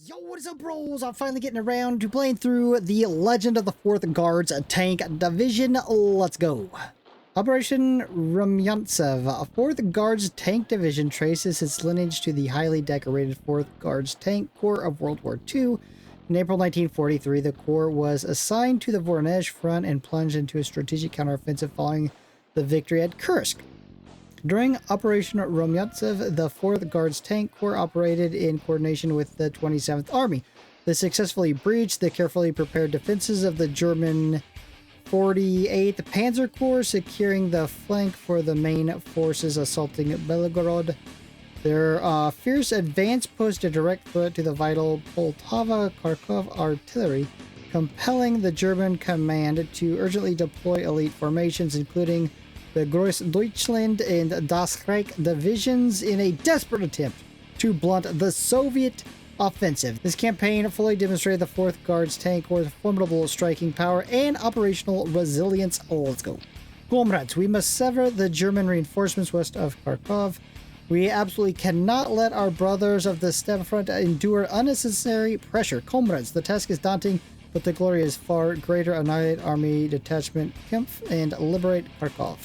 Yo, what is up, bros? I'm finally getting around to playing through the Legend of the 4th Guards Tank Division. Let's go. Operation Rumyantsev. A 4th Guards Tank Division traces its lineage to the highly decorated 4th Guards Tank Corps of World War II. In April 1943, the Corps was assigned to the Voronezh front and plunged into a strategic counteroffensive following the victory at Kursk. During Operation Rumyantsev, the 4th Guards Tank Corps operated in coordination with the 27th Army. They successfully breached the carefully prepared defenses of the German 48th Panzer Corps, securing the flank for the main forces assaulting Belgorod. Their fierce advance posed a direct threat to the vital Poltava-Kharkov artillery, compelling the German command to urgently deploy elite formations, including the Grossdeutschland and Das Reich divisions, in a desperate attempt to blunt the Soviet offensive. This campaign fully demonstrated the 4th Guards Tank Corps' formidable striking power and operational resilience. Let's go. Comrades, we must sever the German reinforcements west of Kharkov. We absolutely cannot let our brothers of the Steppe front endure unnecessary pressure. Comrades, the task is daunting, but the glory is far greater. Annihilate Army Detachment Kempf and liberate Kharkov.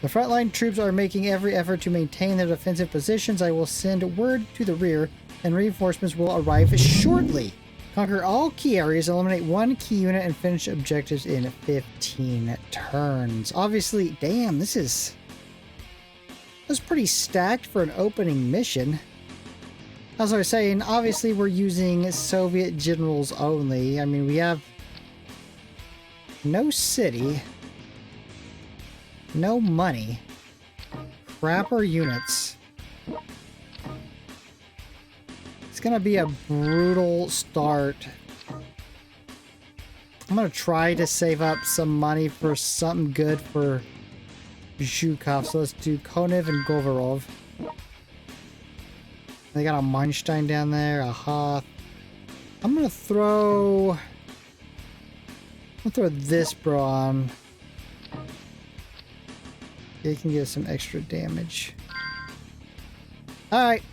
The frontline troops are making every effort to maintain their defensive positions. I will send word to the rear, and reinforcements will arrive shortly. Conquer all key areas, eliminate one key unit, and finish objectives in 15 turns. Obviously, damn, that's pretty stacked for an opening mission. As I was saying, obviously we're using Soviet generals only. I mean, we have no city, no money, crapper units. It's gonna be a brutal start. I'm gonna try to save up some money for something good for Zhukov. So let's do Konev and Govorov. They got a Manstein down there, a Hoth. I'm gonna throw this bro on. It can give some extra damage. Alright.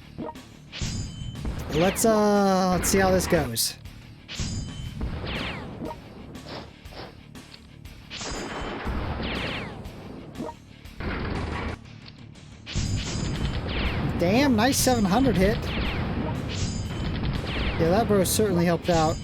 Let's see how this goes. Damn, nice 700 hit. Yeah, that bro certainly helped out.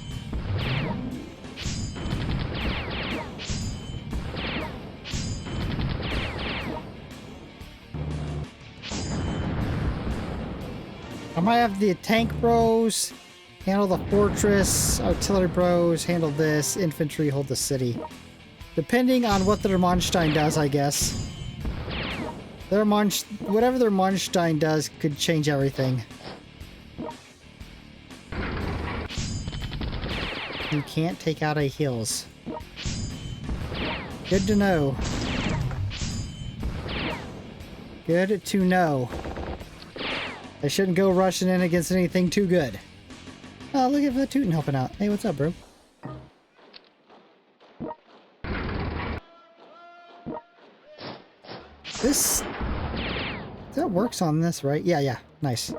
I might have the tank bros handle the fortress, artillery bros handle this, infantry hold the city. Depending on what their Manstein does, I guess. Whatever their Manstein does could change everything. You can't take out a hills. Good to know. Good to know. I shouldn't go rushing in against anything too good. Oh, look at the Teuton helping out. Hey, what's up, bro? That works on this, right? Yeah. Nice.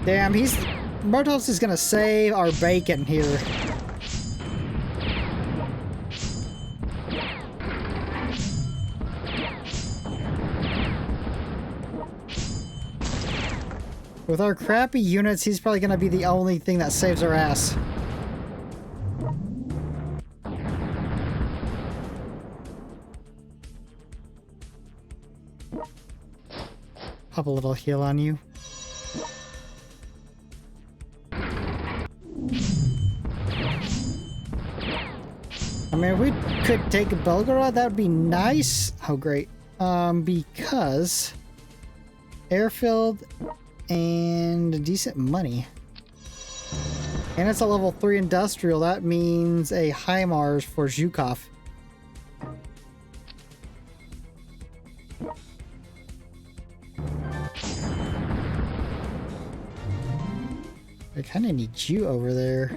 Damn, Martovs is gonna save our bacon here. With our crappy units, he's probably gonna be the only thing that saves our ass. Pop a little heal on you. I mean, if we could take Belgorod, that would be nice. Oh, great. Because airfield and decent money. And it's a level 3 industrial. That means a HIMARS for Zhukov. I kind of need you over there.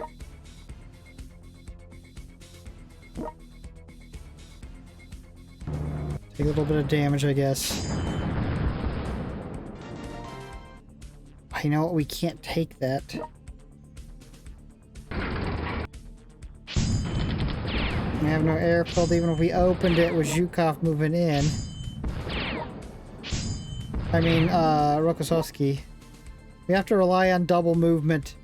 Take a little bit of damage, I guess. I know we can't take that. We have no airfield even if we opened it with Zhukov moving in. I mean, Rokossovsky. We have to rely on double movement.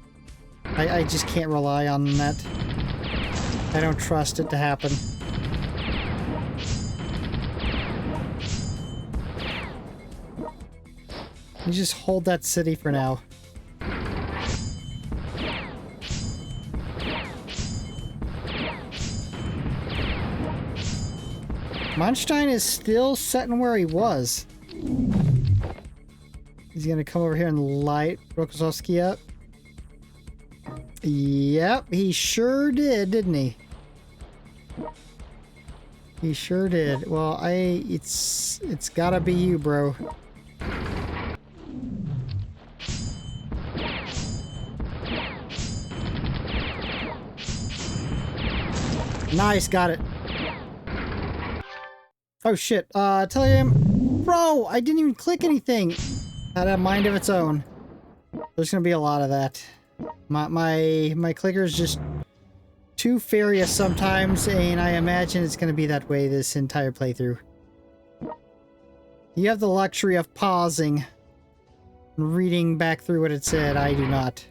I just can't rely on that. I don't trust it to happen. You just hold that city for now. Manstein is still sitting where he was. He's gonna come over here and light Rokossovsky up. Yep, he sure did, didn't he? He sure did. Well, it's gotta be you, bro. Nice, got it. Oh shit, tell him, bro, I didn't even click anything. Had a mind of its own. There's gonna be a lot of that. My clicker's just too furious sometimes, and I imagine it's gonna be that way this entire playthrough. You have the luxury of pausing and reading back through what it said. I do not.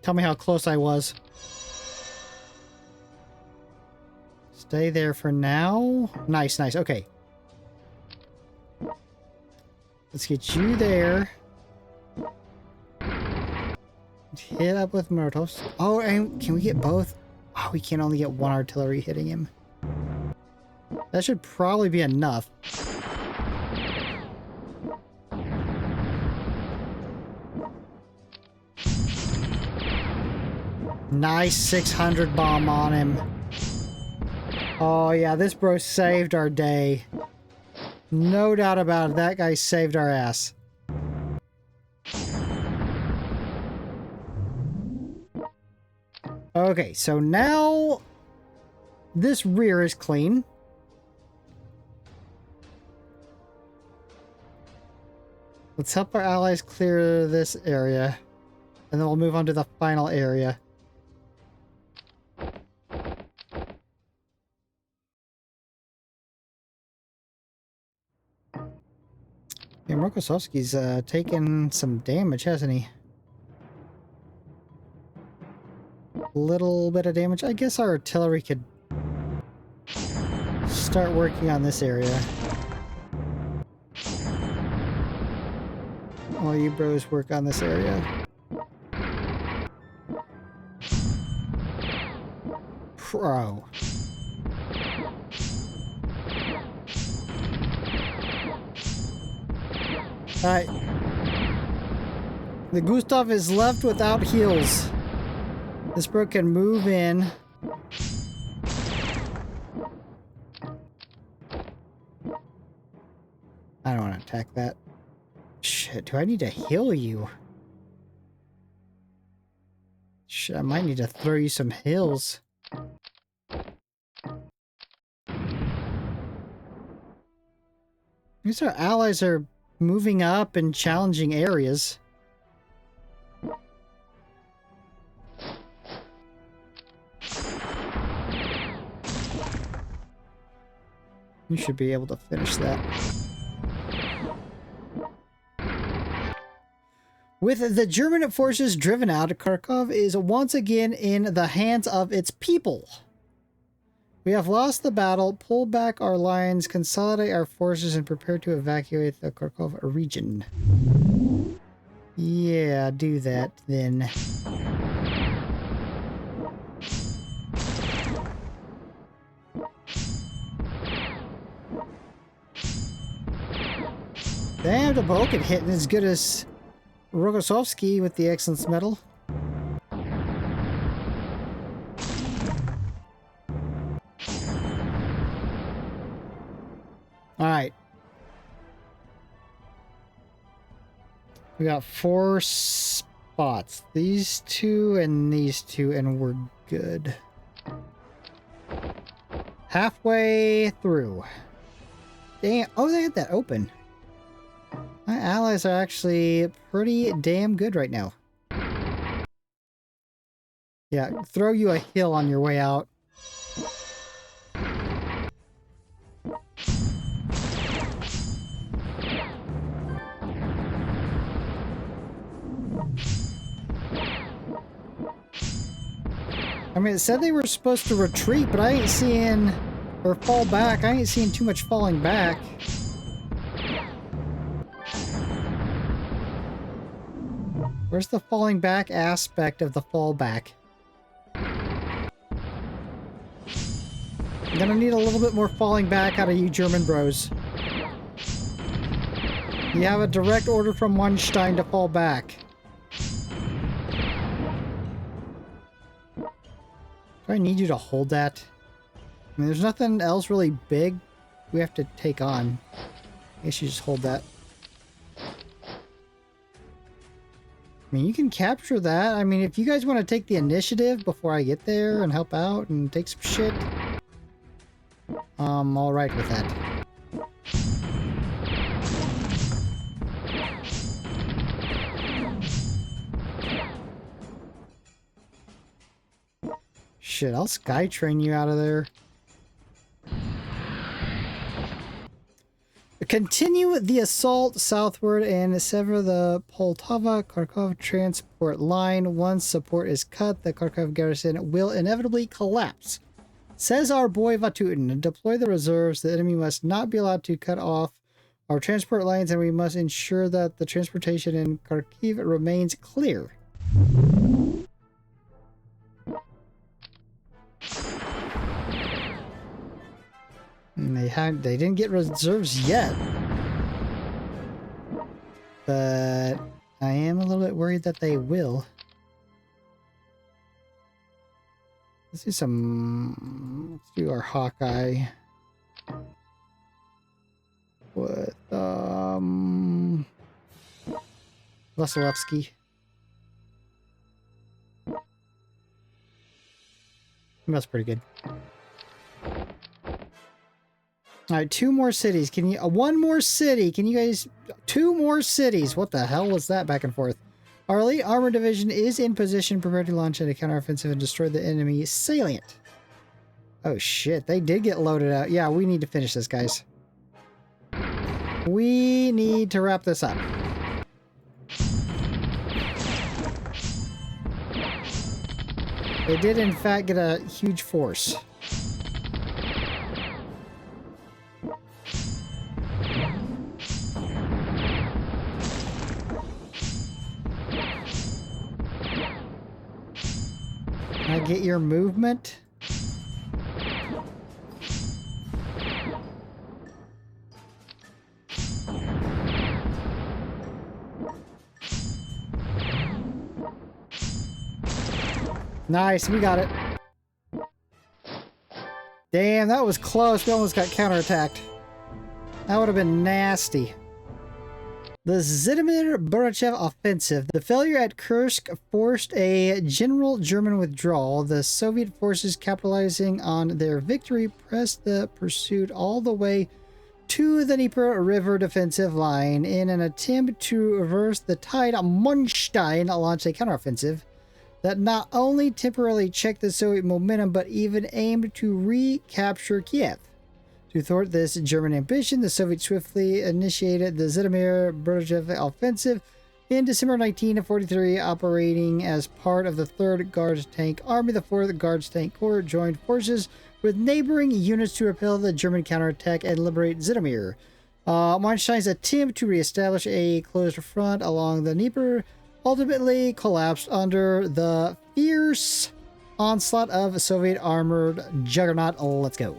Tell me how close I was. Stay there for now. Nice, nice. Okay. Let's get you there. Hit up with Murtos. Oh, and can we get both? Oh, we can only get one artillery hitting him. That should probably be enough. Nice 600 bomb on him. Oh yeah, this bro saved our day. No doubt about it, that guy saved our ass. Okay, so now this rear is clean. Let's help our allies clear this area, and then we'll move on to the final area. Yeah, Rokossovsky's taken some damage, hasn't he? Little bit of damage. I guess our artillery could start working on this area. While you bros work on this area. Pro. Alright. The Gustav is left without heals. This bro can move in. I don't want to attack that. Shit, do I need to heal you? Shit, I might need to throw you some heals. These our allies are moving up and challenging areas. You should be able to finish that. With the German forces driven out, Kharkov is once again in the hands of its people. We have lost the battle, pull back our lines, consolidate our forces, and prepare to evacuate the Kharkov region. Yeah, do that then. Damn, the Balkan hitting as good as Rokossovsky with the Excellence Medal. Alright. We got 4 spots. These 2 and these 2, and we're good. Halfway through. Damn. Oh, they had that open. My allies are actually pretty damn good right now. Yeah, throw you a hill on your way out. I mean, it said they were supposed to retreat, but I ain't seeing... Or fall back. I ain't seeing too much falling back. Where's the falling back aspect of the fallback? I'm gonna need a little bit more falling back out of you German bros. You have a direct order from Weinstein to fall back. Do I need you to hold that? I mean, there's nothing else really big we have to take on. I guess you just hold that. I mean, you can capture that. I mean, if you guys want to take the initiative before I get there and help out and take some shit, I'm alright with that. Shit, I'll Skytrain you out of there. Continue the assault southward and sever the Poltava-Kharkov transport line. Once support is cut, the Kharkov garrison will inevitably collapse. Says our boy Vatutin, deploy the reserves. The enemy must not be allowed to cut off our transport lines, and we must ensure that the transportation in Kharkiv remains clear. And they didn't get reserves yet. But I am a little bit worried that they will. Let's do our Hawkeye. With Vasilevsky. That's pretty good. Alright, 2 more cities. Can you... one more city. Can you guys... 2 more cities. What the hell was that back and forth? Our elite armor division is in position, prepared to launch a counteroffensive and destroy the enemy salient. Oh shit, they did get loaded out. Yeah, we need to finish this, guys. We need to wrap this up. They did, in fact, get a huge force. Can I get your movement? Nice, we got it. Damn, that was close. We almost got counterattacked. That would have been nasty. The Zhitomir Berdichev offensive. The failure at Kursk forced a general German withdrawal. The Soviet forces, capitalizing on their victory, pressed the pursuit all the way to the Dnieper River defensive line. In an attempt to reverse the tide, Munstein launched a counteroffensive that not only temporarily checked the Soviet momentum, but even aimed to recapture Kiev. To thwart this German ambition, the Soviets swiftly initiated the Zhitomir Berdichev offensive in December 1943, operating as part of the 3rd Guards Tank Army. The 4th Guards Tank Corps joined forces with neighboring units to repel the German counterattack and liberate Zhitomir. Manstein's attempt to reestablish a closed front along the Dnieper ultimately collapsed under the fierce onslaught of Soviet armored juggernaut. Let's go.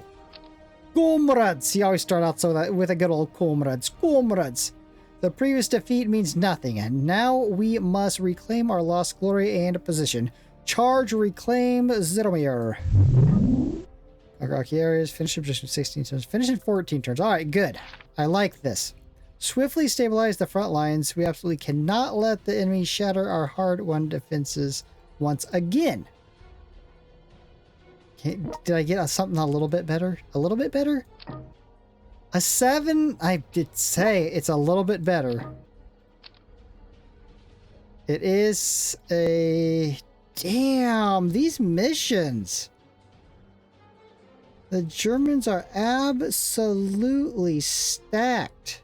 Comrades! You always start out with a good old comrades. Comrades! The previous defeat means nothing, and now we must reclaim our lost glory and position. Charge, reclaim Zhitomir. Rocky areas, finish position 16 turns. Finish in 14 turns. Alright, good. I like this. Swiftly stabilize the front lines. We absolutely cannot let the enemy shatter our hard-won defenses once again. Did I get something a little bit better? A little bit better? A 7, I did say it's a little bit better. It is a... Damn, these missions. The Germans are absolutely stacked.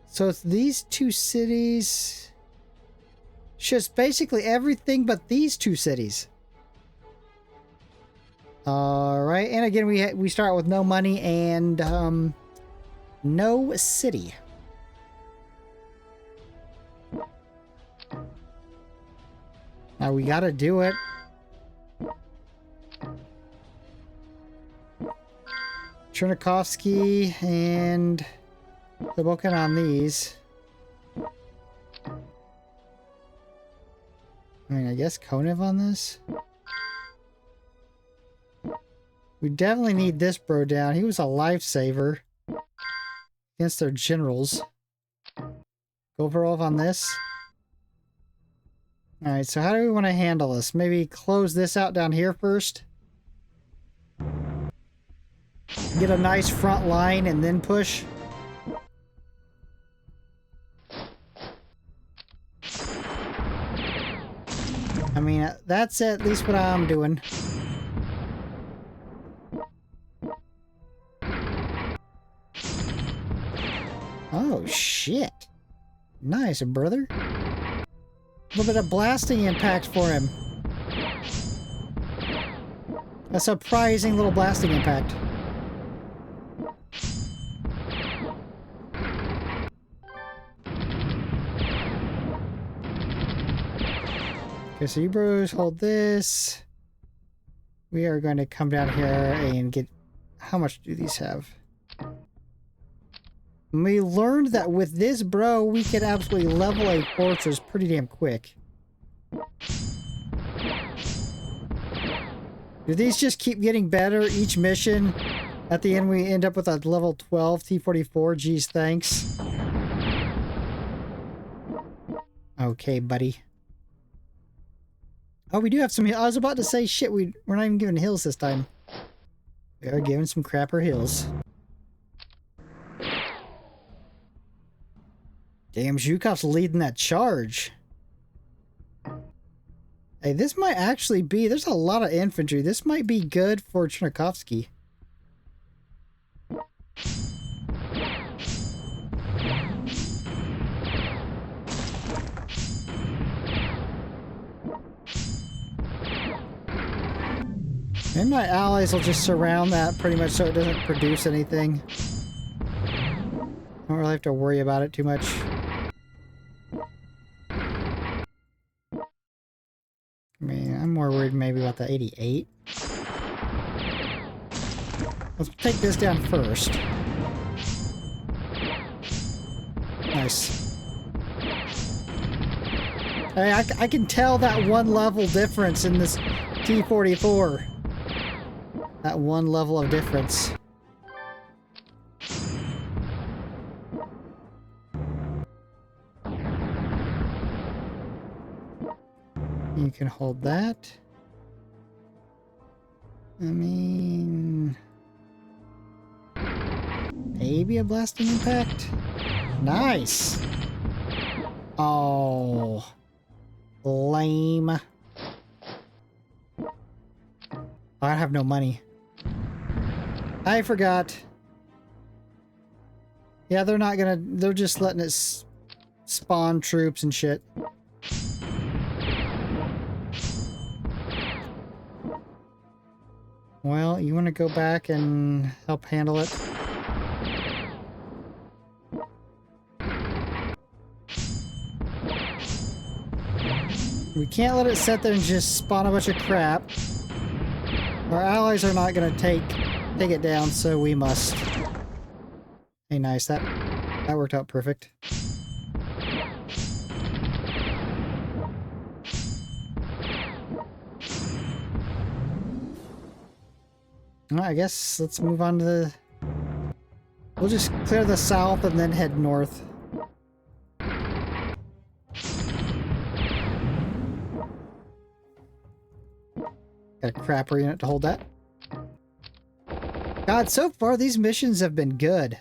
So it's these two cities. Just basically everything but these two cities. Alright, and again we start with no money and no city. Now we gotta do it. Chernovitsy and they're working on these. I mean, I guess Konev on this. We definitely need this bro down. He was a lifesaver against their generals. Govorov on this. Alright, so how do we want to handle this? Maybe close this out down here first. Get a nice front line and then push. I mean, that's at least what I'm doing. Oh, shit. Nice, brother. A little bit of blasting impact for him. A surprising little blasting impact. Okay, so you bros hold this. We are going to come down here and get... How much do these have? We learned that with this bro, we could absolutely level a fortress pretty damn quick. Do these just keep getting better each mission? At the end, we end up with a level 12 T-44. Geez, thanks. Okay, buddy. Oh, we do have some... I was about to say, shit, we're not even giving hills this time. We are giving some crapper hills. Damn, Zhukov's leading that charge. Hey, this might actually be... There's a lot of infantry. This might be good for Chernovitsy. Maybe my allies will just surround that pretty much so it doesn't produce anything. I don't really have to worry about it too much. I mean, I'm more worried maybe about the 88. Let's take this down first. Nice. Hey, I can tell that one level difference in this T-44. That one level of difference. You can hold that. I mean... Maybe a blasting impact? Nice! Oh... Lame. I have no money. I forgot. Yeah, they're not gonna... They're just letting it spawn troops and shit. Well, you want to go back and help handle it? We can't let it sit there and just spawn a bunch of crap. Our allies are not going to take it down, so we must. Hey, nice. That worked out perfect. Well, I guess let's move on to the... We'll just clear the south and then head north. Got a crapper unit to hold that. God, so far these missions have been good.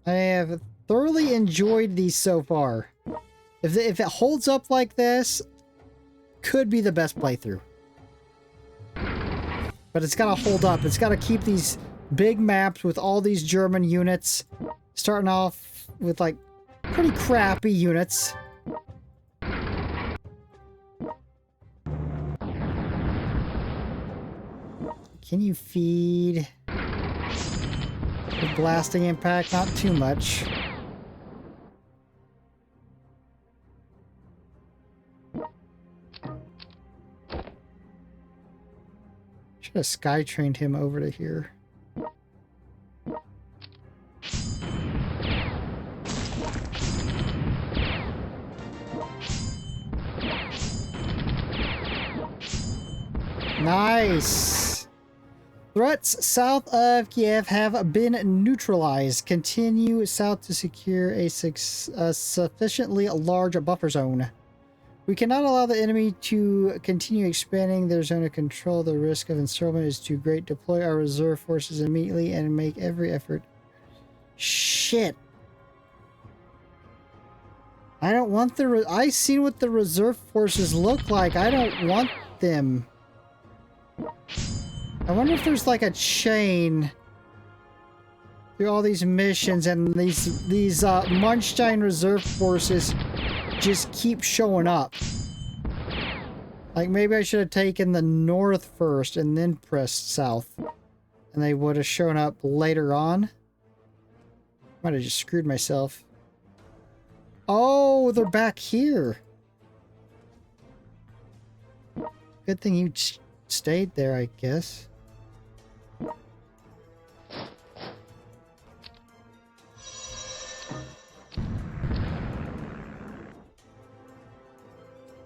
I have thoroughly enjoyed these so far. If it holds up like this, could be the best playthrough. But it's got to hold up. It's got to keep these big maps with all these German units. Starting off with like pretty crappy units. Can you feed the blasting impact? Not too much. Should have sky trained him over to here. Nice. Threats south of Kiev have been neutralized. Continue south to secure a sufficiently large buffer zone. We cannot allow the enemy to continue expanding their zone of control. The risk of encirclement is too great. Deploy our reserve forces immediately and make every effort. Shit. I don't want the... I've seen what the reserve forces look like. I don't want them. I wonder if there's like a chain through all these missions and these Munstein reserve forces just keep showing up. Like maybe I should have taken the north first and then pressed south. And they would have shown up later on. Might have just screwed myself. Oh, they're back here. Good thing you stayed there, I guess.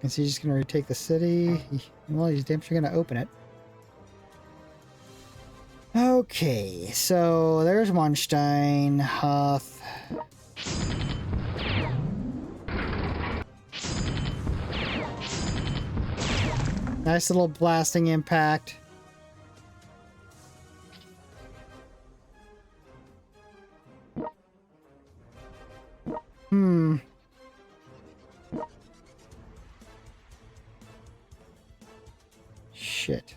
Is he just going to retake the city? Well, he's damn sure going to open it. Okay, so there's Munstein, Hoth. Nice little blasting impact. Shit.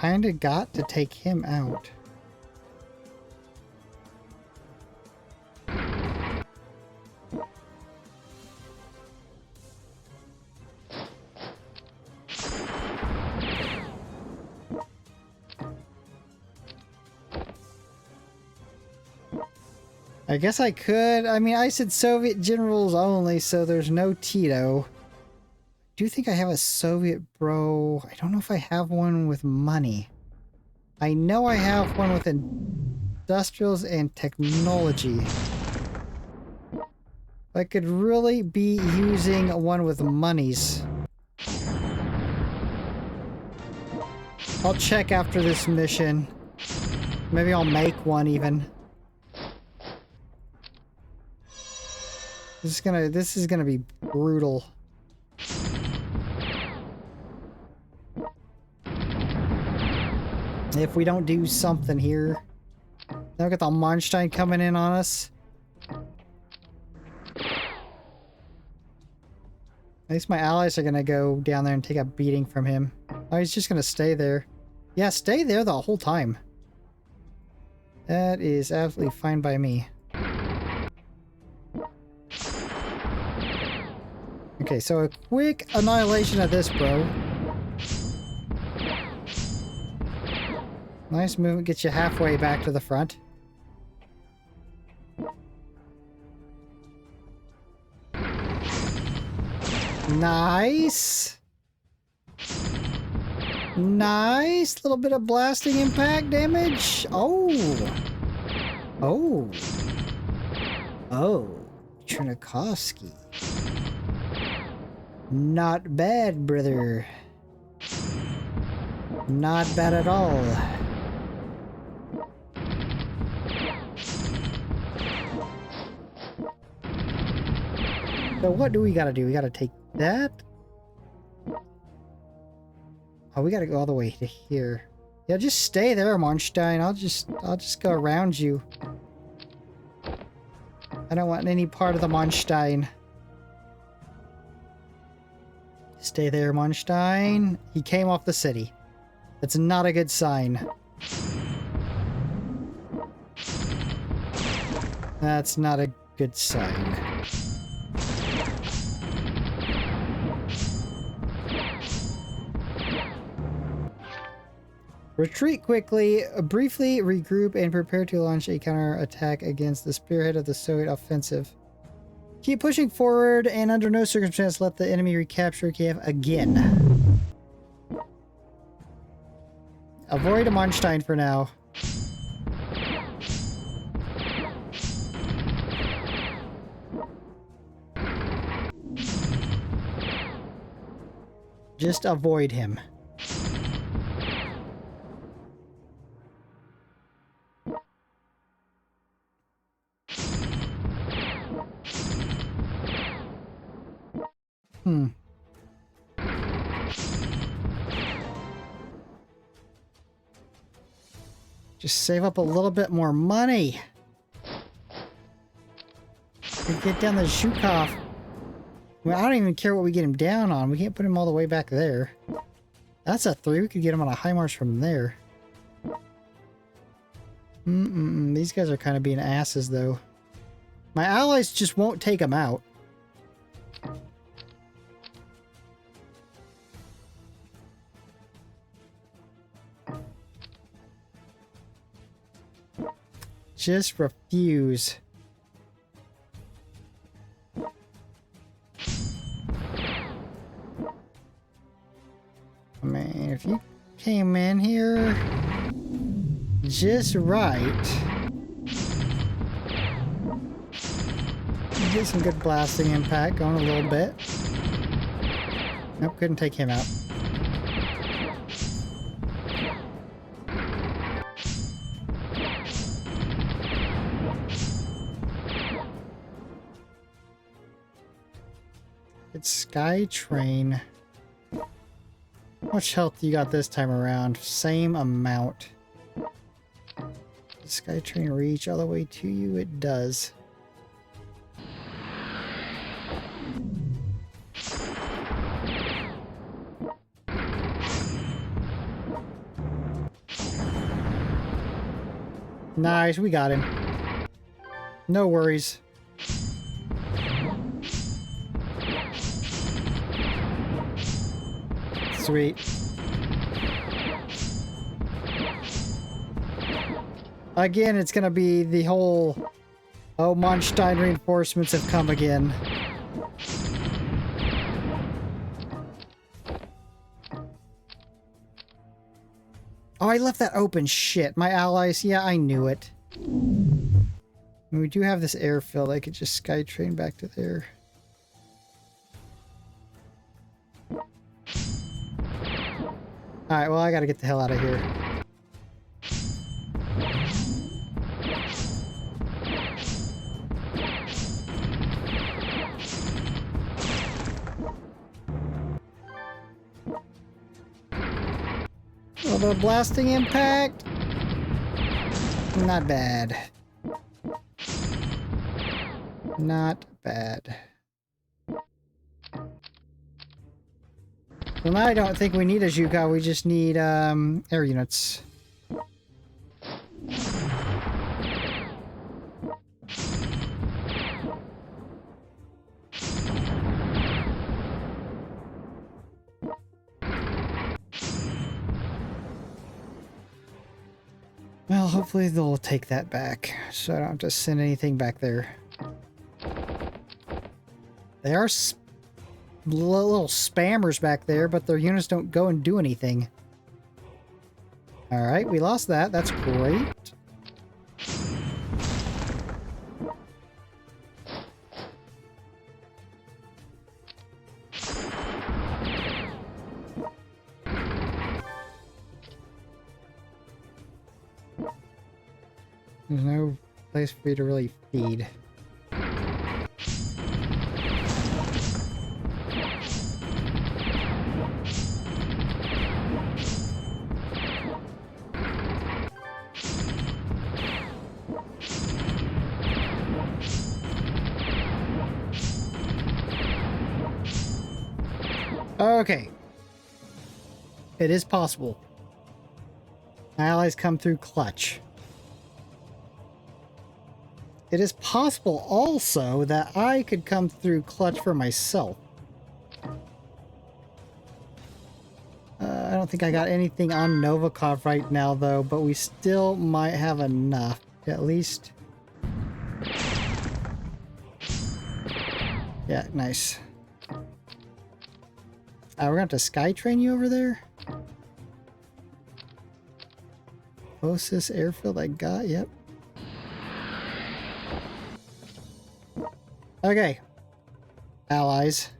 Kinda got to take him out. I guess I could. I mean, I said Soviet generals only, so there's no Tito. I do think I have a Soviet bro. I don't know if I have one with money. I know I have one with industrials and technology. I could really be using one with monies. I'll check after this mission. Maybe I'll make one even. This is gonna be brutal. If we don't do something here. Now we got the Munstein coming in on us. At least my allies are gonna go down there and take a beating from him. Oh, he's just gonna stay there. Yeah, stay there the whole time. That is absolutely fine by me. Okay, so a quick annihilation of this, bro. Nice movement, gets you halfway back to the front. Nice. Nice. Little bit of blasting impact damage. Oh. Oh. Oh. Chernovitsy. Not bad, brother. Not bad at all. So what do we gotta do? We gotta take that? Oh, we gotta go all the way to here. Yeah, just stay there, Monstein. I'll just go around you. I don't want any part of the Monstein. Stay there, Monstein. He came off the city. That's not a good sign. That's not a good sign. Retreat quickly, briefly regroup, and prepare to launch a counter-attack against the spearhead of the Soviet offensive. Keep pushing forward, and under no circumstance let the enemy recapture Kiev again. Avoid a Manstein for now. Just avoid him. Just save up a little bit more money. We get down the Zhukov. Well, I don't even care what we get him down on. We can't put him all the way back there. That's a 3. We could get him on a high march from there. These guys are kind of being asses, though. My allies just won't take him out. Just refuse. I mean, if you came in here just right, you get some good blasting impact going a little bit. Nope, couldn't take him out. It's Skytrain. How much health you got this time around? Same amount. Does Skytrain reach all the way to you? It does. Nice, we got him. No worries. Sweet. Again, it's gonna be the whole, oh, Manstein reinforcements have come again. Oh, I left that open. Shit. My allies, yeah, I knew it. And we do have this airfield. I could just Skytrain back to there. Alright, well, I gotta get the hell out of here. A little bit of blasting impact. Not bad. Not bad. Well, now I don't think we need a Zhukov, we just need air units. Well, hopefully they'll take that back, so I don't have to send anything back there. They are little spammers back there, but their units don't go and do anything. Alright, we lost that. That's great. There's no place for you to really feed. Okay. It is possible. Allies come through clutch. It is possible also that I could come through clutch for myself. I don't think I got anything on Novikov right now, though, but we still might have enough. At least. Yeah, nice. We're gonna have to Skytrain you over there? Closest airfield I got, yep. Okay. Allies.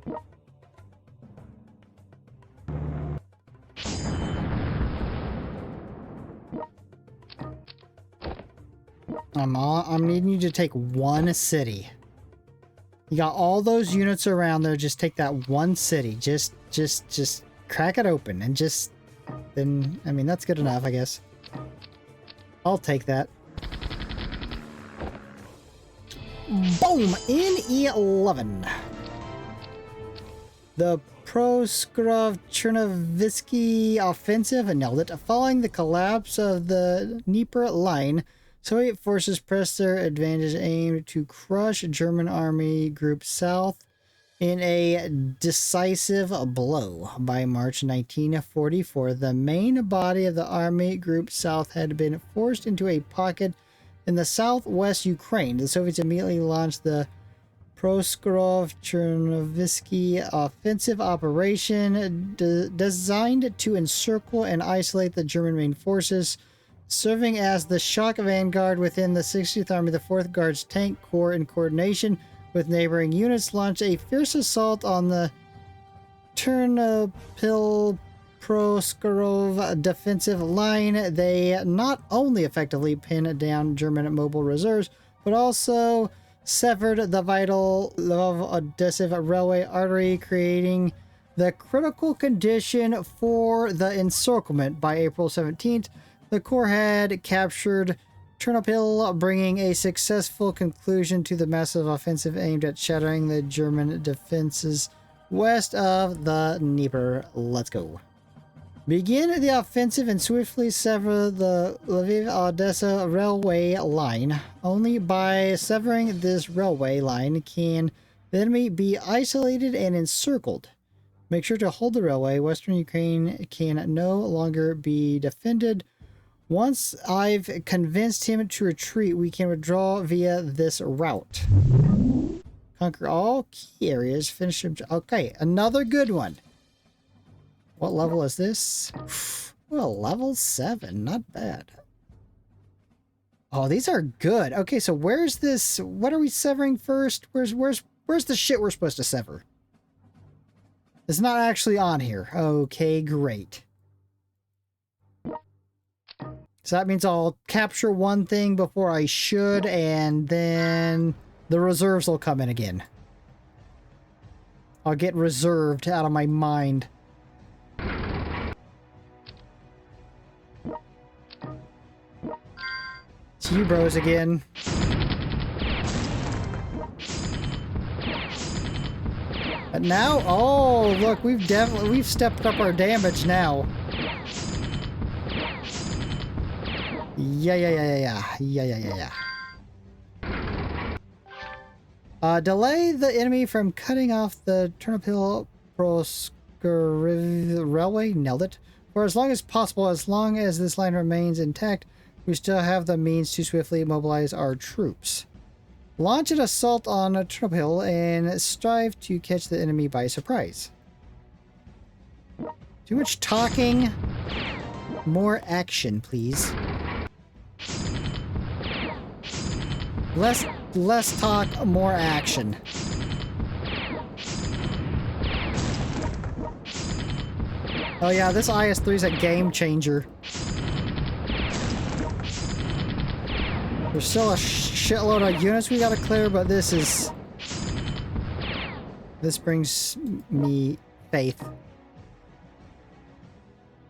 I'm needing you to take one city. You got all those units around there, just take that one city. Just crack it open and just... Then, I mean, that's good enough, I guess. I'll take that. Boom! In E11. The Proskurov Chernovitsy offensive nailed it. Following the collapse of the Dnieper line, Soviet forces pressed their advantage aimed to crush German Army Group South in a decisive blow. By March 1944, the main body of the Army Group South had been forced into a pocket in the southwest Ukraine. The Soviets immediately launched the Proskurov Chernovitsy offensive operation designed to encircle and isolate the German main forces. Serving as the shock vanguard within the 60th Army, the 4th Guards Tank Corps, in coordination with neighboring units, launched a fierce assault on the Ternopil Proskurov defensive line. They not only effectively pinned down German mobile reserves, but also severed the vital Lvov-Odessa railway artery, creating the critical condition for the encirclement. By April 17th, the Corps had captured Ternopil, bringing a successful conclusion to the massive offensive aimed at shattering the German defenses west of the Dnieper. Let's go. Begin the offensive and swiftly sever the Lviv-Odessa railway line. Only by severing this railway line can the enemy be isolated and encircled. Make sure to hold the railway. Western Ukraine can no longer be defended. Once I've convinced him to retreat, we can withdraw via this route. Conquer all key areas. Finish. Okay, another good one. What level is this? Well, level 7. Not bad. Oh, these are good. Okay, so where's this? What are we severing first? Where's the shit we're supposed to sever? It's not actually on here. Okay, great. So that means I'll capture one thing before I should, and then the reserves will come in again. I'll get reserved out of my mind. It's you bros again. But now, oh look, we've stepped up our damage now. Yeah. Delay the enemy from cutting off the Ternopil Proskurov railway. Nailed it. For as long as possible, as long as this line remains intact, we still have the means to swiftly mobilize our troops. Launch an assault on Ternopil and strive to catch the enemy by surprise. Too much talking. More action, please. Less talk, more action. Oh yeah, this IS-3 is a game changer. There's still a shitload of units we gotta clear, but this brings me faith.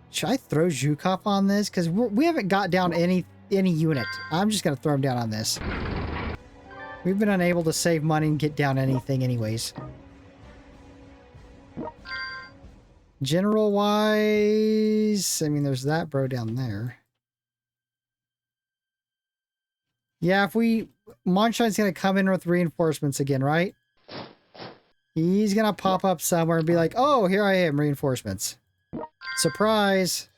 Should I throw Zhukov on this? Because we haven't got down any unit. I'm just gonna throw him down on this. We've been unable to save money and get down anything anyways. General wise, I mean, there's that bro down there. Yeah, if we... Monstein's gonna come in with reinforcements again, right? He's gonna pop up somewhere and be like, oh, here I am, reinforcements. Surprise!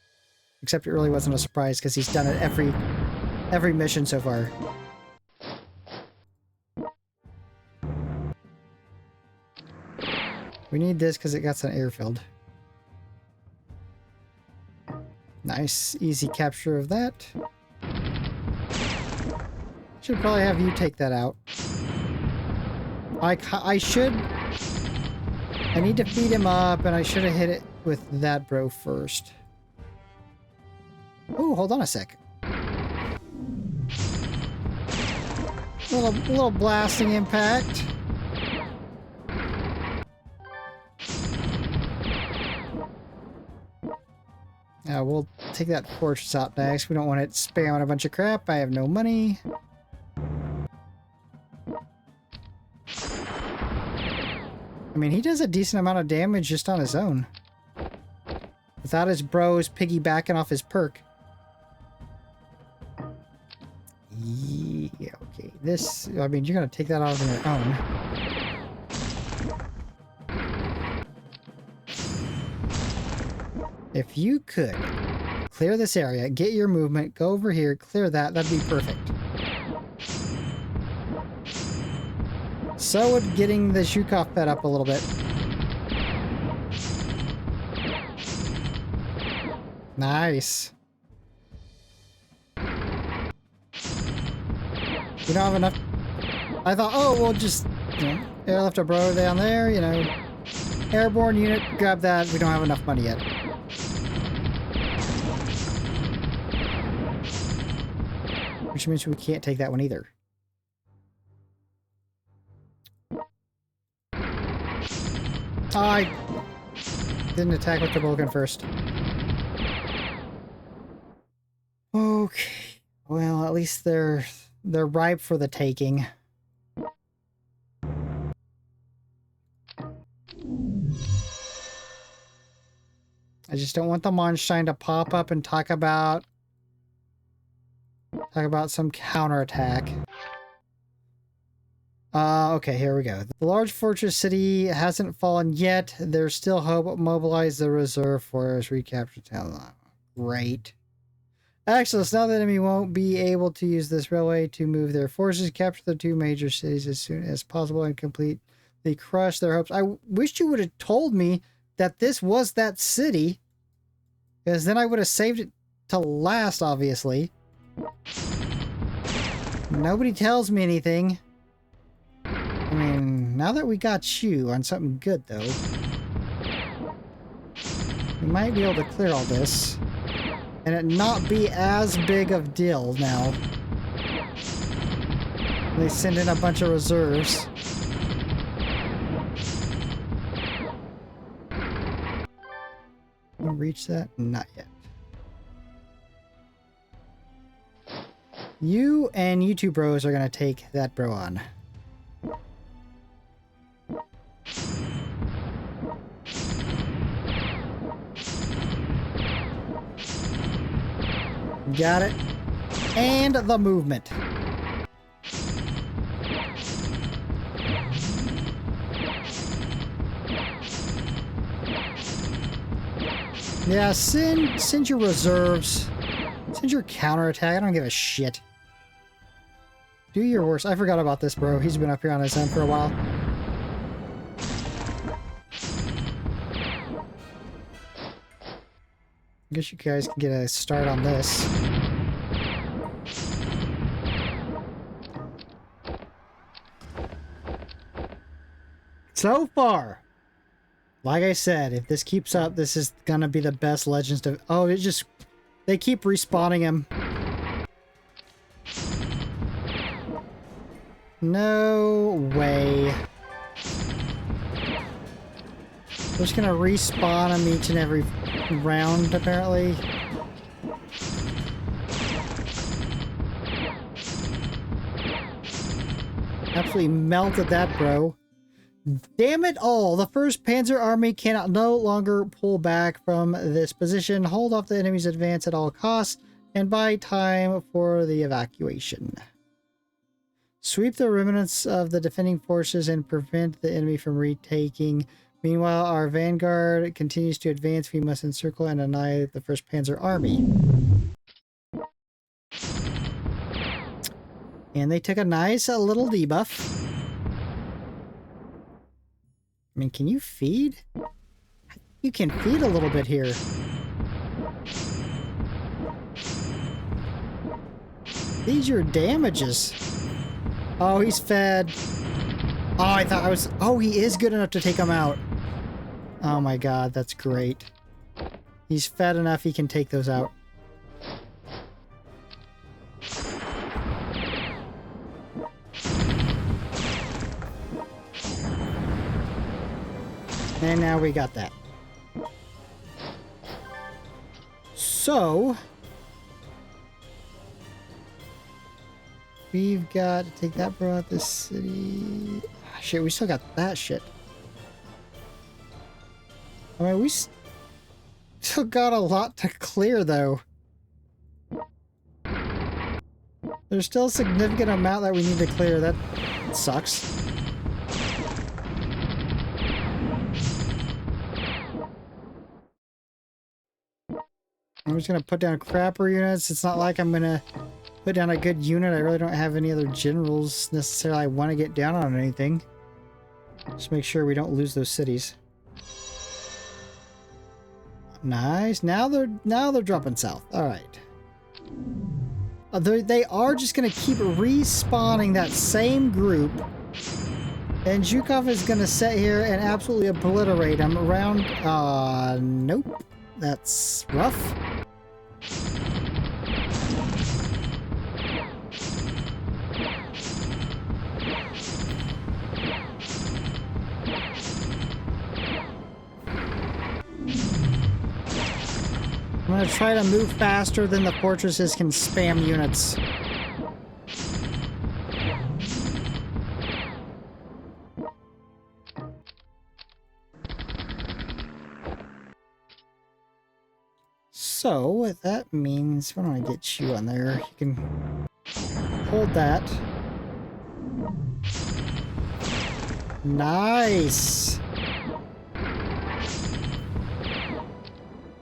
Except it really wasn't a surprise because he's done it every mission so far. We need this because it got an airfield. Nice, easy capture of that. Should probably have you take that out. I need to feed him up, and I should have hit it with that bro first. Oh, hold on a sec. Little blasting impact. We'll take that fortress out next. We don't want it spamming a bunch of crap. I have no money. I mean, he does a decent amount of damage just on his own. Without his bros piggybacking off his perk. Yeah, okay. This, I mean, you're going to take that out on your own. If you could clear this area, get your movement, go over here, clear that, that'd be perfect. So would getting the Zhukov fed up a little bit. Nice. We don't have enough. I thought, oh, we'll just, you know, airlift a bro down there, you know. Airborne unit, grab that. We don't have enough money yet. Which means we can't take that one either. Oh, I didn't attack with the Vulcan first. Okay. Well, at least they're ripe for the taking. I just don't want the Monstein to pop up and talk about some counterattack. Okay, here we go. The large fortress city hasn't fallen yet. There's still hope. Mobilize the reserve force. Recapture town. Great. Excellent. Now the enemy won't be able to use this railway to move their forces. Capture the two major cities as soon as possible and completely crush their hopes. I wish you would have told me that this was that city, because then I would have saved it to last, obviously. Nobody tells me anything. I mean, now that we got you on something good, though, we might be able to clear all this. And it not be as big of deal now. They send in a bunch of reserves. Can we reach that? Not yet. You and you two bros are going to take that bro on. Got it. And the movement. Yeah, send your reserves. Send your counterattack. I don't give a shit. Do your worst. I forgot about this, bro. He's been up here on his own for a while. I guess you guys can get a start on this. So far, like I said, if this keeps up, this is gonna be the best Legends to... Oh, it just... They keep respawning him. No way. They're just gonna respawn him each and every round, apparently. Absolutely melted that, bro. Damn it all! The 1st Panzer Army can no longer pull back from this position. Hold off the enemy's advance at all costs and buy time for the evacuation. Sweep the remnants of the defending forces and prevent the enemy from retaking. Meanwhile, our vanguard continues to advance. We must encircle and annihilate the 1st Panzer Army. And they took a nice little debuff. I mean, can you feed? You can feed a little bit here. These are your damages. Oh, he's fed. Oh, I thought I was... Oh, he is good enough to take him out. Oh my god, that's great. He's fed enough he can take those out. And now we got that. So... we've got to take that bro out this city. Ah, shit, we still got that shit. I mean, we still got a lot to clear, though. There's still a significant amount that we need to clear. That sucks. I'm just going to put down crapper units. It's not like I'm going to put down a good unit. I really don't have any other generals necessarily I want to get down on anything. Just make sure we don't lose those cities. Nice. Now they're dropping south. All right. They are just going to keep respawning that same group. And Zhukov is going to sit here and absolutely obliterate them around... nope. That's rough. I'm going to try to move faster than the fortresses can spam units. So, that means... why don't I get you on there? You can hold that. Nice!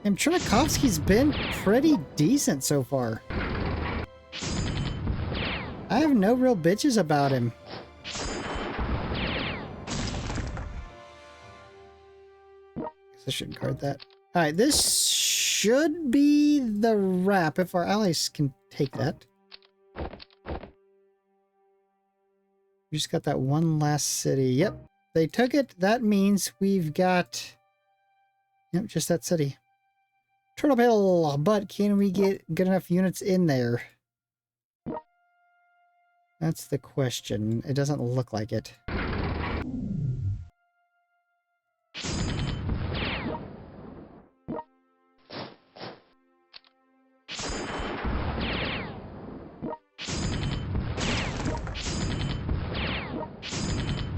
And Chernikovsky's been pretty decent so far. I have no real bitches about him. Guess I shouldn't card that. Alright, this should be the wrap if our allies can take that. We just got that one last city. Yep, they took it. That means we've got... yep, just that city. Turtle Hill, but can we get good enough units in there? That's the question. It doesn't look like it.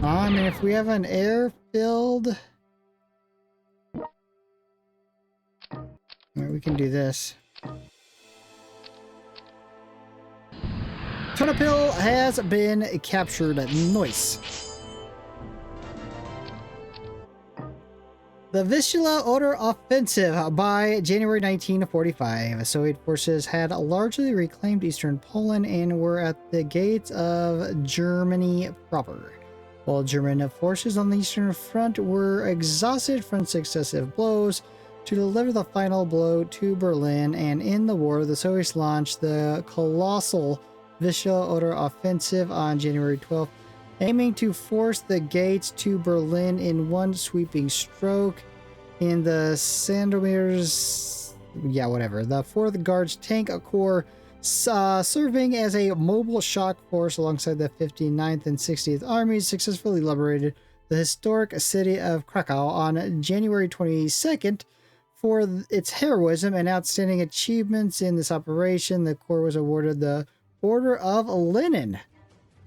I mean, if we have an airfield... we can do this. Turnip Hill has been captured. Nice. The Vistula Oder offensive by January 1945. Soviet forces had largely reclaimed eastern Poland and were at the gates of Germany proper. While German forces on the Eastern Front were exhausted from successive blows, to deliver the final blow to Berlin, and in the war, the Soviets launched the colossal Vistula Oder offensive on January 12th, aiming to force the gates to Berlin in one sweeping stroke. In the Sandomir's... yeah, whatever. The 4th Guards Tank Corps, serving as a mobile shock force alongside the 59th and 60th Armies, successfully liberated the historic city of Krakow on January 22nd. For its heroism and outstanding achievements in this operation, the Corps was awarded the Order of Lenin.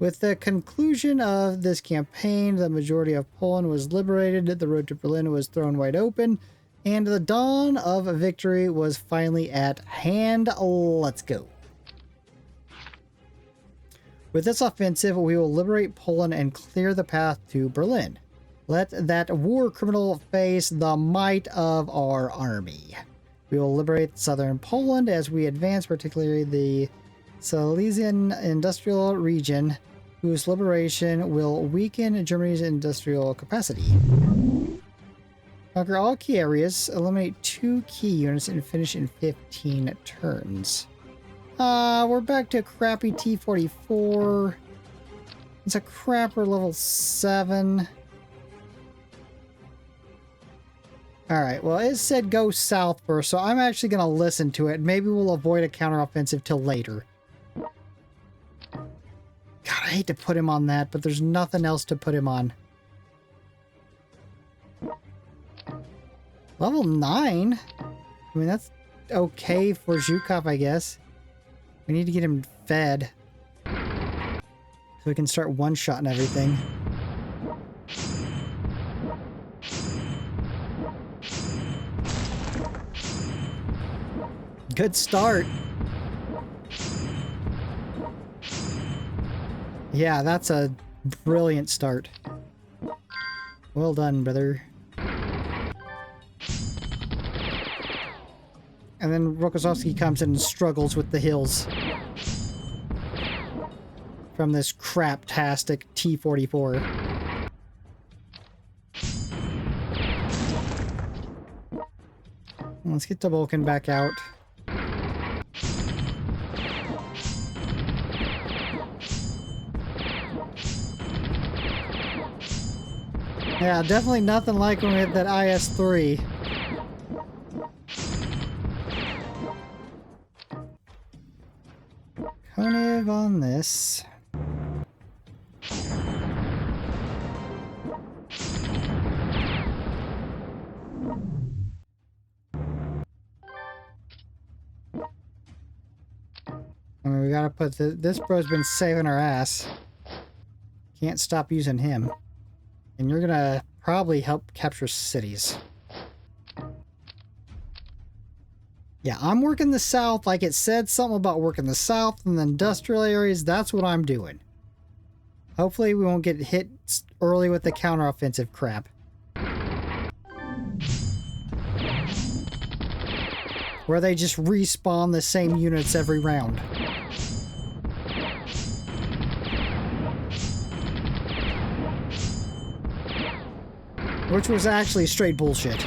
With the conclusion of this campaign, the majority of Poland was liberated, the road to Berlin was thrown wide open, and the dawn of victory was finally at hand. Let's go. With this offensive, we will liberate Poland and clear the path to Berlin. Let that war criminal face the might of our army. We will liberate southern Poland as we advance, particularly the Silesian industrial region, whose liberation will weaken Germany's industrial capacity. Conquer all key areas, eliminate 2 key units, and finish in 15 turns. We're back to crappy T-44. It's a crapper level 7. Alright, well, it said go south first, so I'm actually going to listen to it. Maybe we'll avoid a counteroffensive till later. God, I hate to put him on that, but there's nothing else to put him on. Level 9? I mean, that's okay for Zhukov, I guess. We need to get him fed, so we can start one-shotting everything. Good start. Yeah, that's a brilliant start. Well done, brother. And then Rokossovsky comes in and struggles with the hills from this crap-tastic T-44. Let's get Tobolkin back out. Yeah, definitely nothing like when we had that IS-3. Konev on this. I mean, we gotta put this bro's been saving our ass. Can't stop using him. And you're gonna probably help capture cities. Yeah, I'm working the south like it said something about working the south and the industrial areas. That's what I'm doing. Hopefully we won't get hit early with the counteroffensive crap. Where they just respawn the same units every round. Which was actually straight bullshit.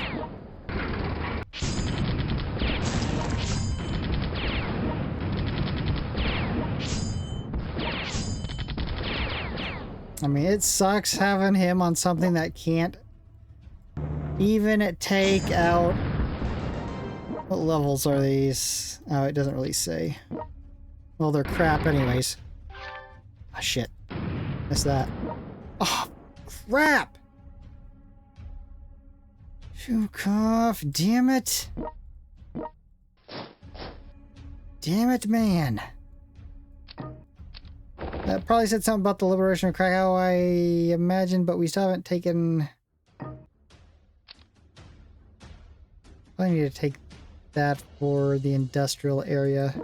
I mean, it sucks having him on something that can't even take out... What levels are these? Oh, it doesn't really say. Well, they're crap anyways. Ah, shit. Missed that. Oh, crap! Zhukov, damn it. Damn it, man. That probably said something about the liberation of Krakow, I imagine, but we still haven't taken... I need to take that for the industrial area.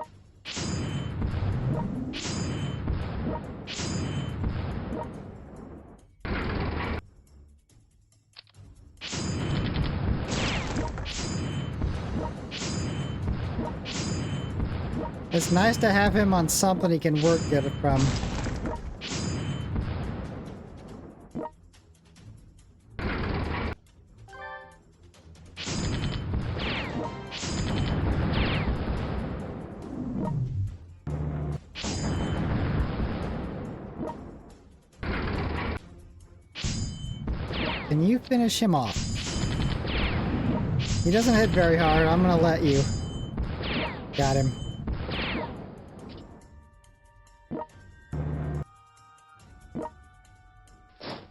It's nice to have him on something he can work good from. Can you finish him off? He doesn't hit very hard. I'm gonna let you. Got him.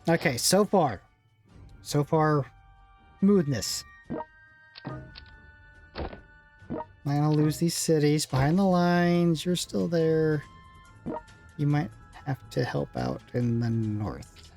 Okay, so far, smoothness. I'm gonna lose these cities behind the lines. You're still there. You might have to help out in the north.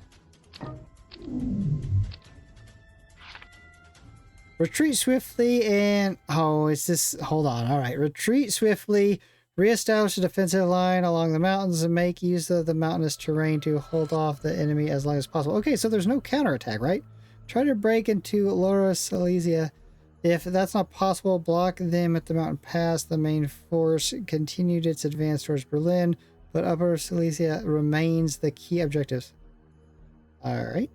Retreat swiftly and... Oh, is this... Hold on. All right. Retreat swiftly. Reestablish a defensive line along the mountains and make use of the mountainous terrain to hold off the enemy as long as possible. Okay, so there's no counterattack, right? Try to break into Lower Silesia. If that's not possible, block them at the mountain pass. The main force continued its advance towards Berlin, but Upper Silesia remains the key objectives. All right.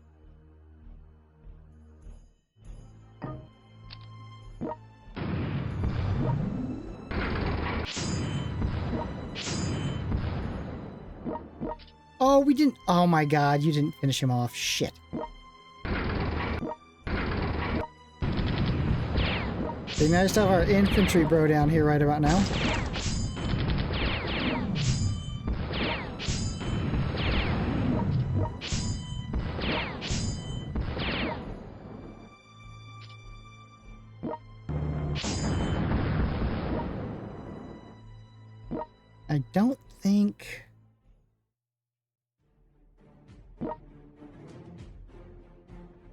Oh, we didn't... Oh my god, you didn't finish him off. Shit. We managed to have our infantry bro down here right about now. I don't think...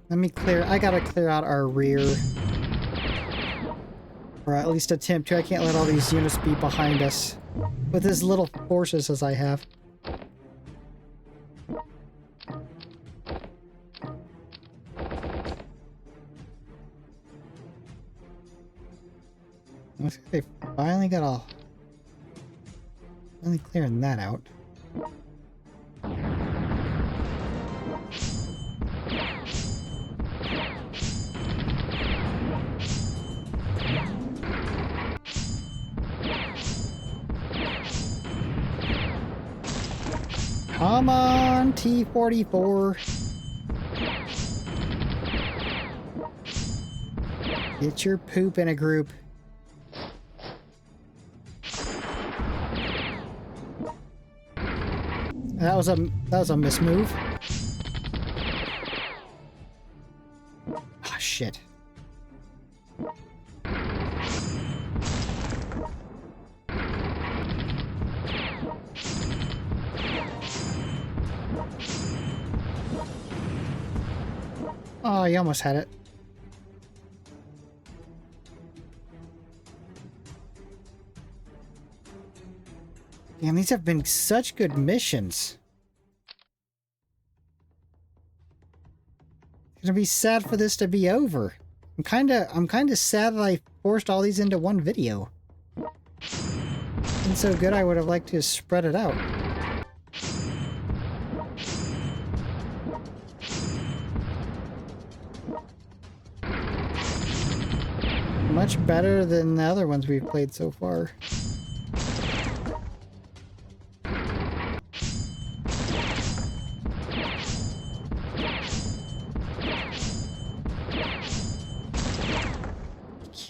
Let me clear... I gotta clear out our rear. Or at least attempt to. I can't let all these units be behind us. With as little forces as I have. Looks like they finally got all... Finally clearing that out. Come on, T-44. Get your poop in a group. That was a mismove. Ah, shit. Oh, you almost had it. Damn, these have been such good missions. It's gonna be sad for this to be over. I'm kinda sad that I forced all these into one video. It's been so good, I would have liked to spread it out. Much better than the other ones we've played so far.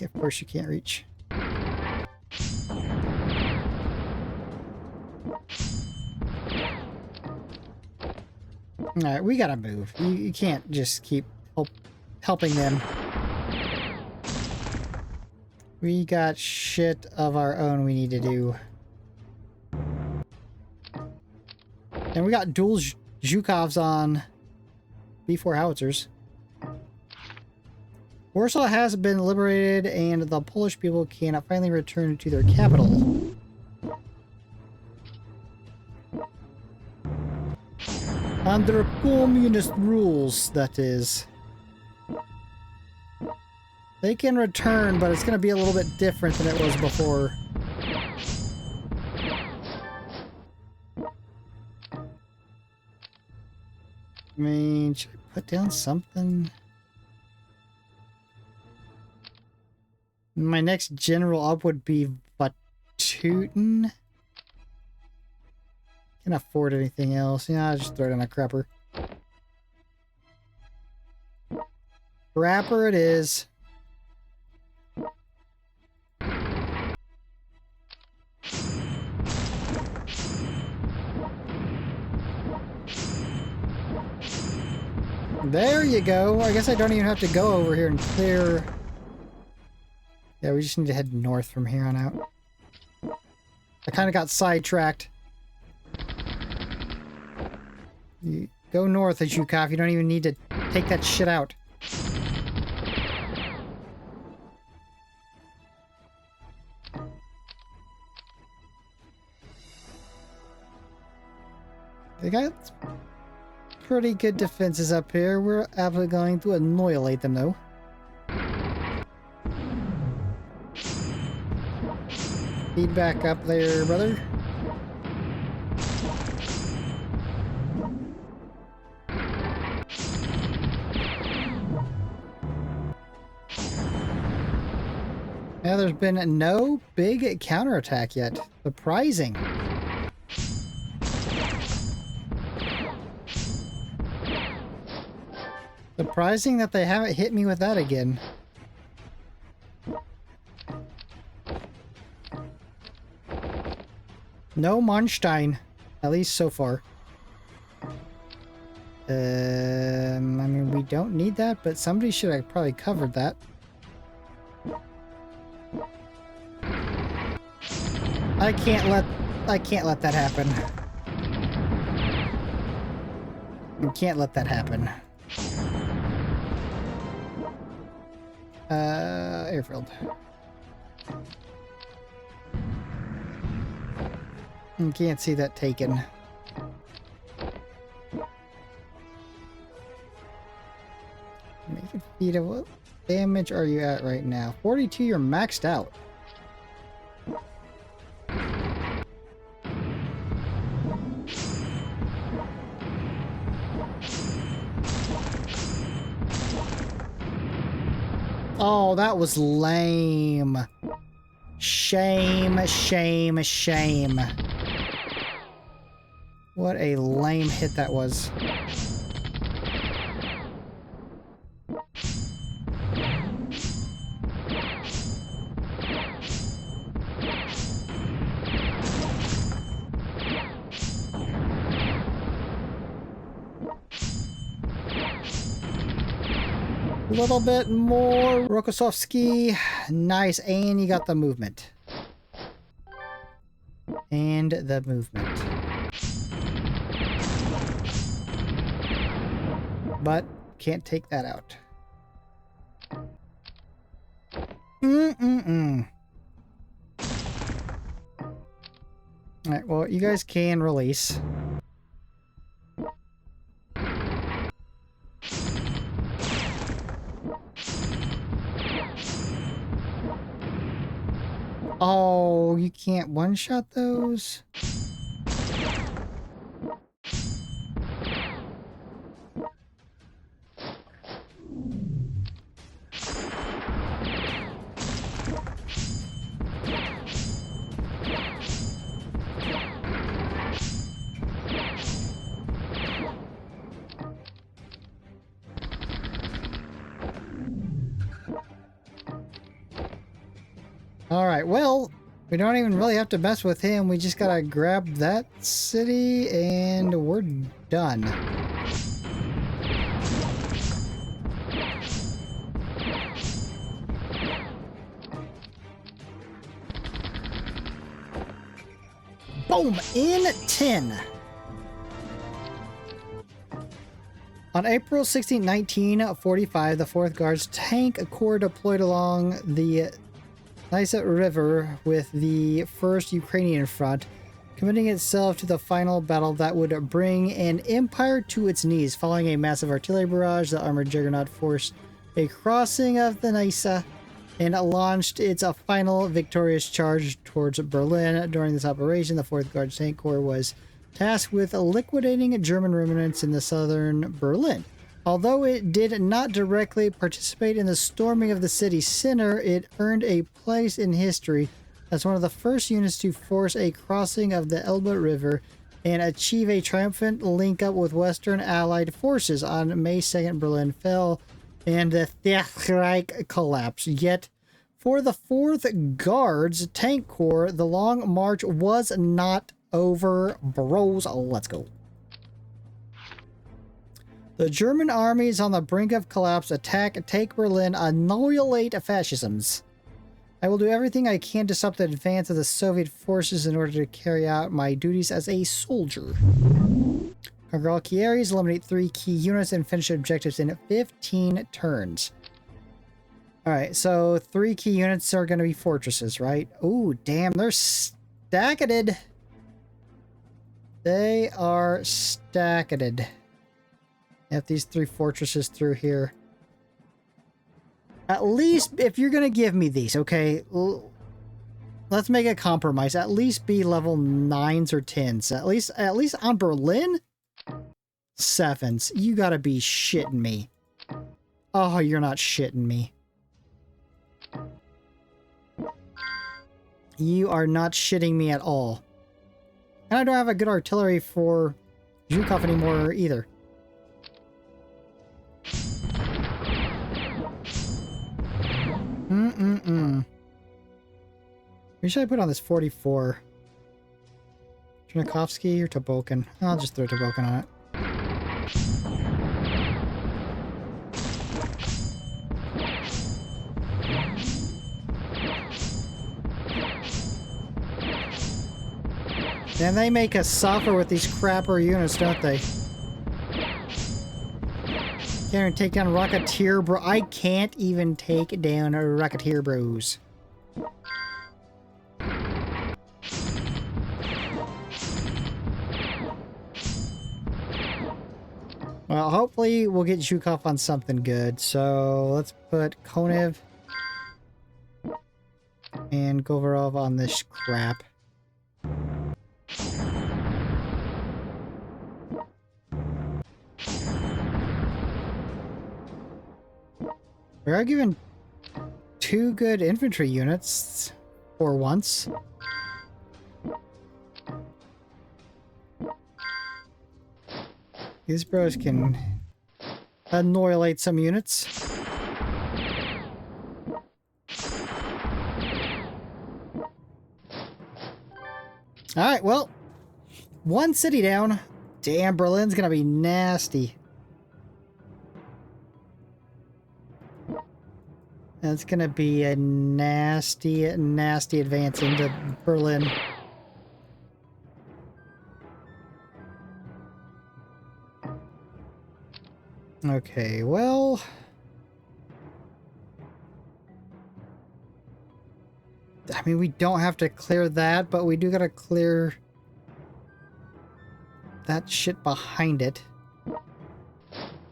Of course you can't reach. Alright, we gotta move. You can't just keep helping them. We got shit of our own we need to do. And we got dual Zhukovs on B4 howitzers. Warsaw has been liberated and the Polish people can finally return to their capital. Under communist rules, that is. They can return, but it's going to be a little bit different than it was before. I mean, should I put down something? My next general up would be Vatutin. Can't afford anything else. Yeah, I'll just throw it in a crapper. Crapper it is. There you go. I guess I don't even have to go over here and clear. Yeah, we just need to head north from here on out. I kind of got sidetracked. You go north, Zhukov. You don't even need to take that shit out. They got pretty good defenses up here. We're absolutely going to annihilate them, though. Feed back up there, brother. Now, there's been no big counterattack yet. Surprising. Surprising that they haven't hit me with that again. No Monstein, at least so far. I mean, we don't need that, but somebody should have probably covered that. I can't let that happen. I can't let that happen. Airfield. You can't see that taken. Make it feed. What damage are you at right now? 42, you're maxed out. Oh, that was lame. Shame, shame, shame. What a lame hit that was. A little bit more. Rokossovsky. Nice. And you got the movement. And the movement. But can't take that out. Alright, well, you guys can release. Oh, you can't one-shot those? Alright, well, we don't even really have to mess with him. We just gotta grab that city and we're done. Boom! In 10. On April 16, 1945, the 4th Guards Tank Corps deployed along the Nysa River with the 1st Ukrainian Front, committing itself to the final battle that would bring an empire to its knees. Following a massive artillery barrage, the armored juggernaut forced a crossing of the Nysa and launched its final victorious charge towards Berlin. During this operation, the 4th Guards Tank Corps was tasked with liquidating German remnants in the southern Berlin. Although it did not directly participate in the storming of the city center, it earned a place in history as one of the first units to force a crossing of the Elbe River and achieve a triumphant link-up with Western Allied forces. On May 2nd, Berlin fell and the Third Reich collapsed. Yet, for the 4th Guards Tank Corps, the long march was not over, bros. Let's go. The German army is on the brink of collapse. Attack, take Berlin, annihilate fascisms. I will do everything I can to stop the advance of the Soviet forces in order to carry out my duties as a soldier. Conquer all key areas, eliminate 3 key units, and finish objectives in 15 turns. Alright, so 3 key units are going to be fortresses, right? Oh, damn, they're stacketed. They are stacketed. Have these 3 fortresses through here. At least, if you're going to give me these, okay, let's make a compromise. At least be level 9s or 10s. At least on Berlin, 7s. You gotta be shitting me. Oh, you're not shitting me. You are not shitting me at all. And I don't have a good artillery for Zhukov anymore either. Who should I put on this 44? Chernovitsy or Tobokin? I'll just throw Tobokin on it. And they make us suffer with these crapper units, don't they? Can't even take down Rocketeer bro. I can't even take down Rocketeer bros. Well, hopefully we'll get Zhukov on something good. So let's put Konev and Govorov on this crap. We are given 2 good infantry units for once. These bros can annihilate some units. Alright, well, 1 city down. Damn, Berlin's gonna be nasty. That's gonna be a nasty, nasty advance into Berlin. Okay, well... I mean, we don't have to clear that, but we do gotta clear that shit behind it.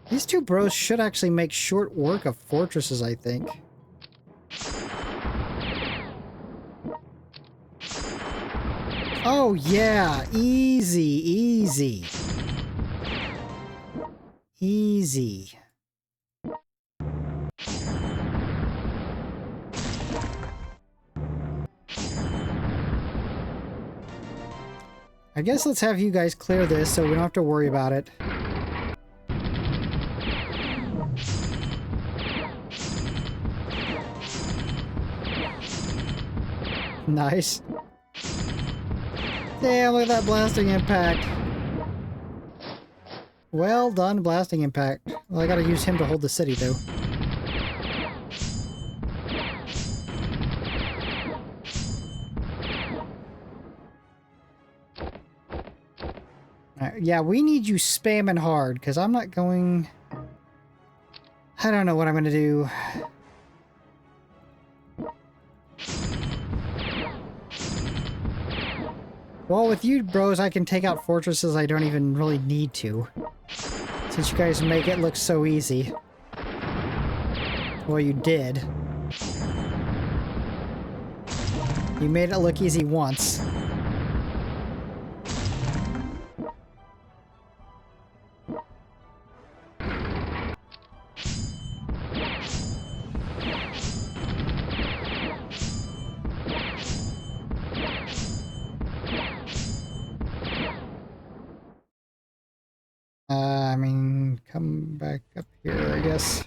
These 2 bros should actually make short work of fortresses, I think. Oh yeah, easy, easy. Easy. I guess let's have you guys clear this so we don't have to worry about it. Nice. Damn, look at that blasting impact. Well done, blasting impact. Well, I gotta use him to hold the city, though. Yeah, we need you spamming hard, because I'm not going... I don't know what I'm going to do. Well, with you bros, I can take out fortresses I don't even really need to. Since you guys make it look so easy. Well, you did. You made it look easy once. I mean, come back up here, I guess.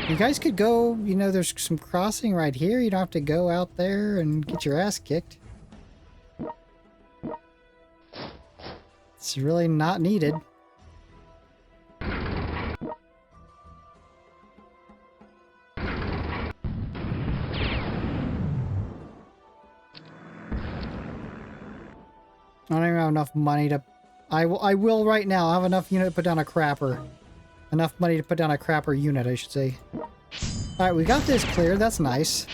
You guys could go, you know, there's some crossing right here. You don't have to go out there and get your ass kicked. It's really not needed. I don't even have enough money to... I will right now. I have enough unit to put down a crapper. Enough money to put down a crapper unit, I should say. Alright, we got this cleared. That's nice.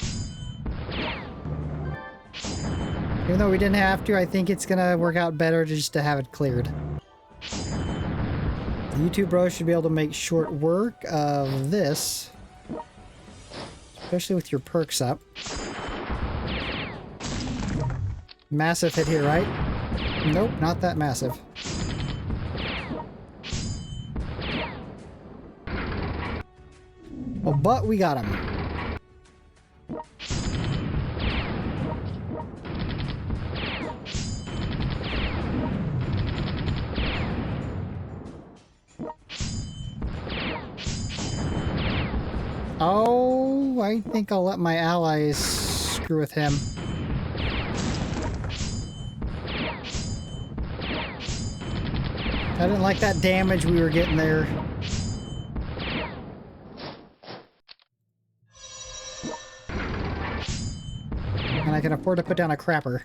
Even though we didn't have to, I think it's gonna work out better just to have it cleared. The YouTube bros should be able to make short work of this. Especially with your perks up. Massive hit here, right? Nope, not that massive. Oh, but we got him. Oh, I think I'll let my allies screw with him. I didn't like that damage we were getting there. And I can afford to put down a crapper.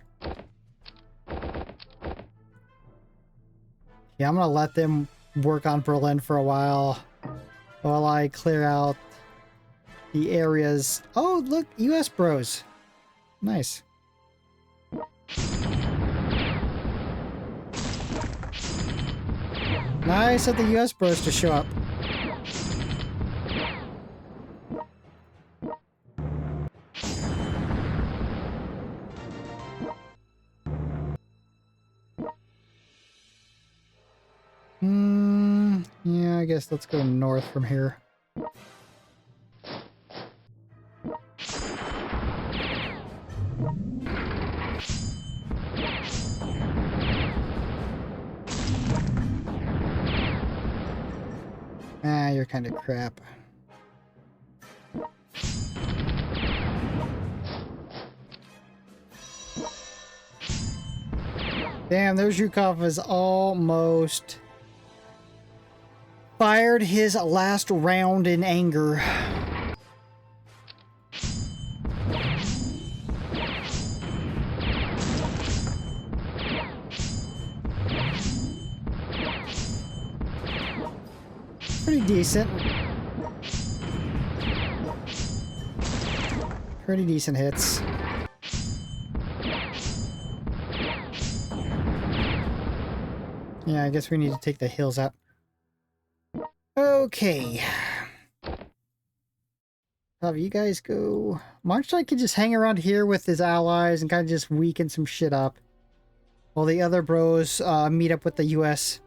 Yeah, I'm gonna let them work on Berlin for a while I clear out the areas. Oh, look, US bros. Nice. Nice of the US bros to show up. Yeah, I guess let's go north from here. Ah, you're kind of crap. Damn, there's Zhukov is almost fired his last round in anger. Pretty decent. Pretty decent hits. Yeah, I guess we need to take the hills up. Okay. Have you guys go... Marchlight could just hang around here with his allies and kind of just weaken some shit up. While the other bros meet up with the US.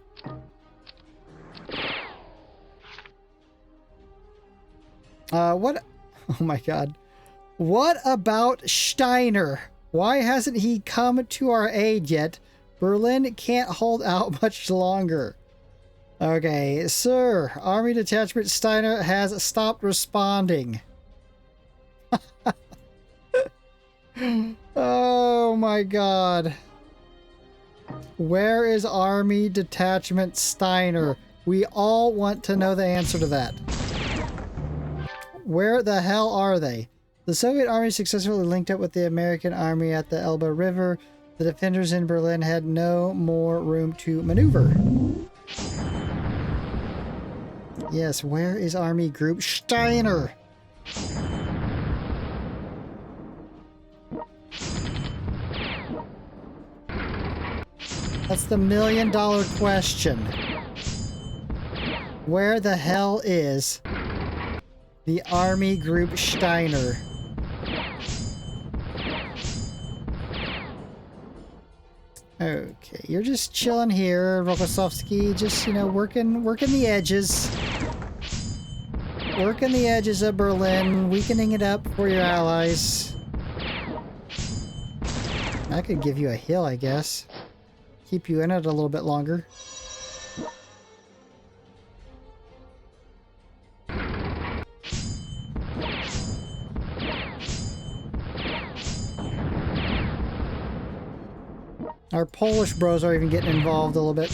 What? Oh my god. What about Steiner? Why hasn't he come to our aid yet? Berlin can't hold out much longer. Okay, sir. Army Detachment Steiner has stopped responding. Oh my god. Where is Army Detachment Steiner? We all want to know the answer to that. Where the hell are they? The Soviet army successfully linked up with the American army at the Elbe River. The defenders in Berlin had no more room to maneuver. Yes, where is Army Group Steiner? That's the million-dollar question. Where the hell is the Army Group Steiner? Okay, you're just chilling here, Rokossovsky, just, you know, working the edges. Working the edges of Berlin, weakening it up for your allies. I could give you a hill, I guess. Keep you in it a little bit longer. Our Polish bros are even getting involved a little bit.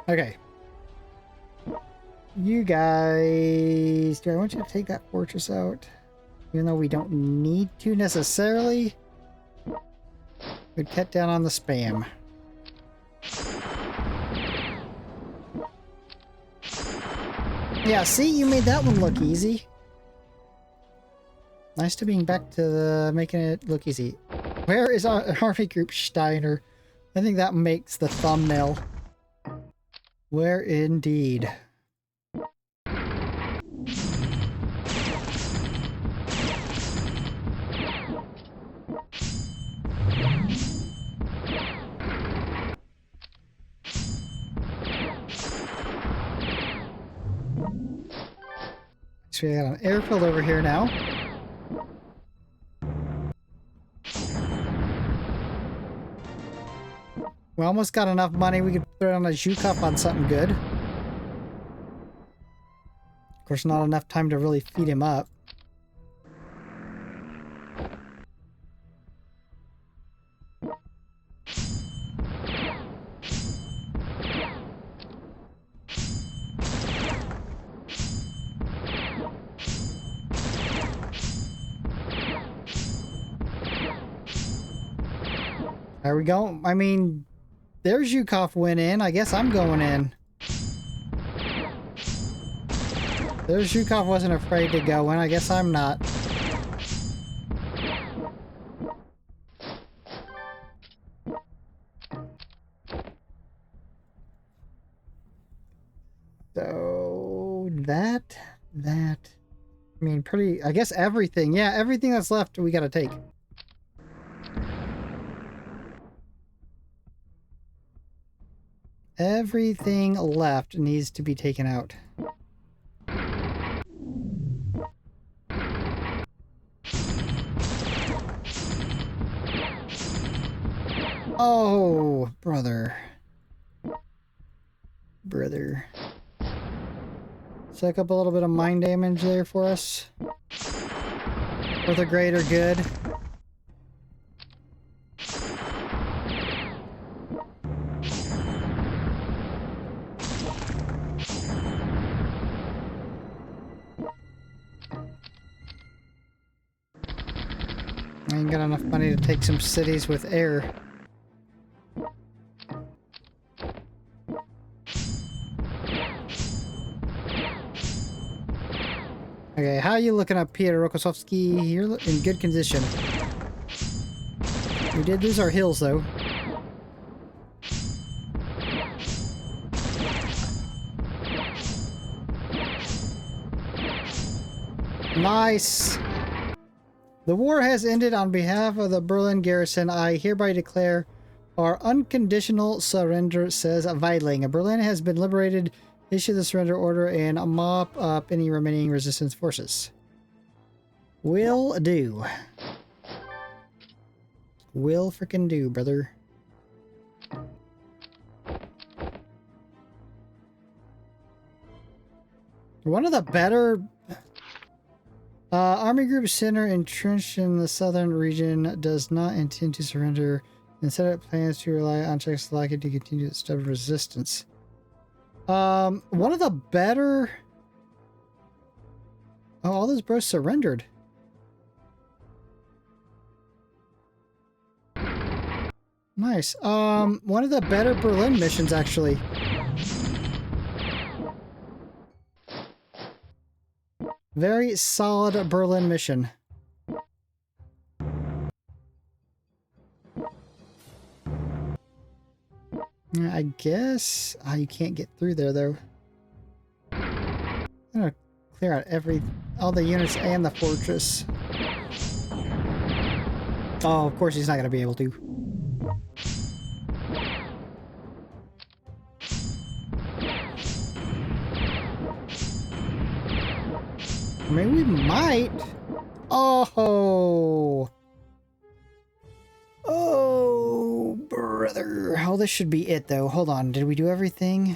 Okay. You guys... Do I want you to take that fortress out? Even though we don't need to necessarily. We'd cut down on the spam. Yeah, see, you made that one look easy. Nice to being back to the making it look easy. Where is our army group Steiner? I think that makes the thumbnail. Where indeed. So we got an airfield over here now. We almost got enough money. We could throw on a Zhukov on something good. Of course, not enough time to really feed him up. There we go. I mean, there's Zhukov went in. I guess I'm going in. There's Zhukov wasn't afraid to go in. I guess I'm not. So that. I mean, pretty. I guess everything. Yeah, everything that's left we gotta take. Everything left needs to be taken out. Oh, brother. Suck up a little bit of mind damage there for us. For the greater good. I ain't got enough money to take some cities with air. Okay, how are you looking up, Peter Rokossovsky? You're in good condition. We did lose our hills, though. Nice! The war has ended. On behalf of the Berlin garrison, I hereby declare our unconditional surrender, says Weidling. Berlin has been liberated. Issue the surrender order and mop up any remaining resistance forces. Will do. Will frickin' do, brother. One of the better Army Group Center, entrenched in the southern region, does not intend to surrender. Instead, it plans to rely on Czechoslovakia to continue its stubborn resistance. One of the better... Oh, all those bros surrendered. Nice. One of the better Berlin missions, actually. Very solid Berlin mission. I guess... Oh, you can't get through there, though. I'm gonna clear out all the units and the fortress. Oh, of course he's not gonna be able to. I mean, we might. Oh. Oh, brother. Oh, this should be it, though. Hold on. Did we do everything?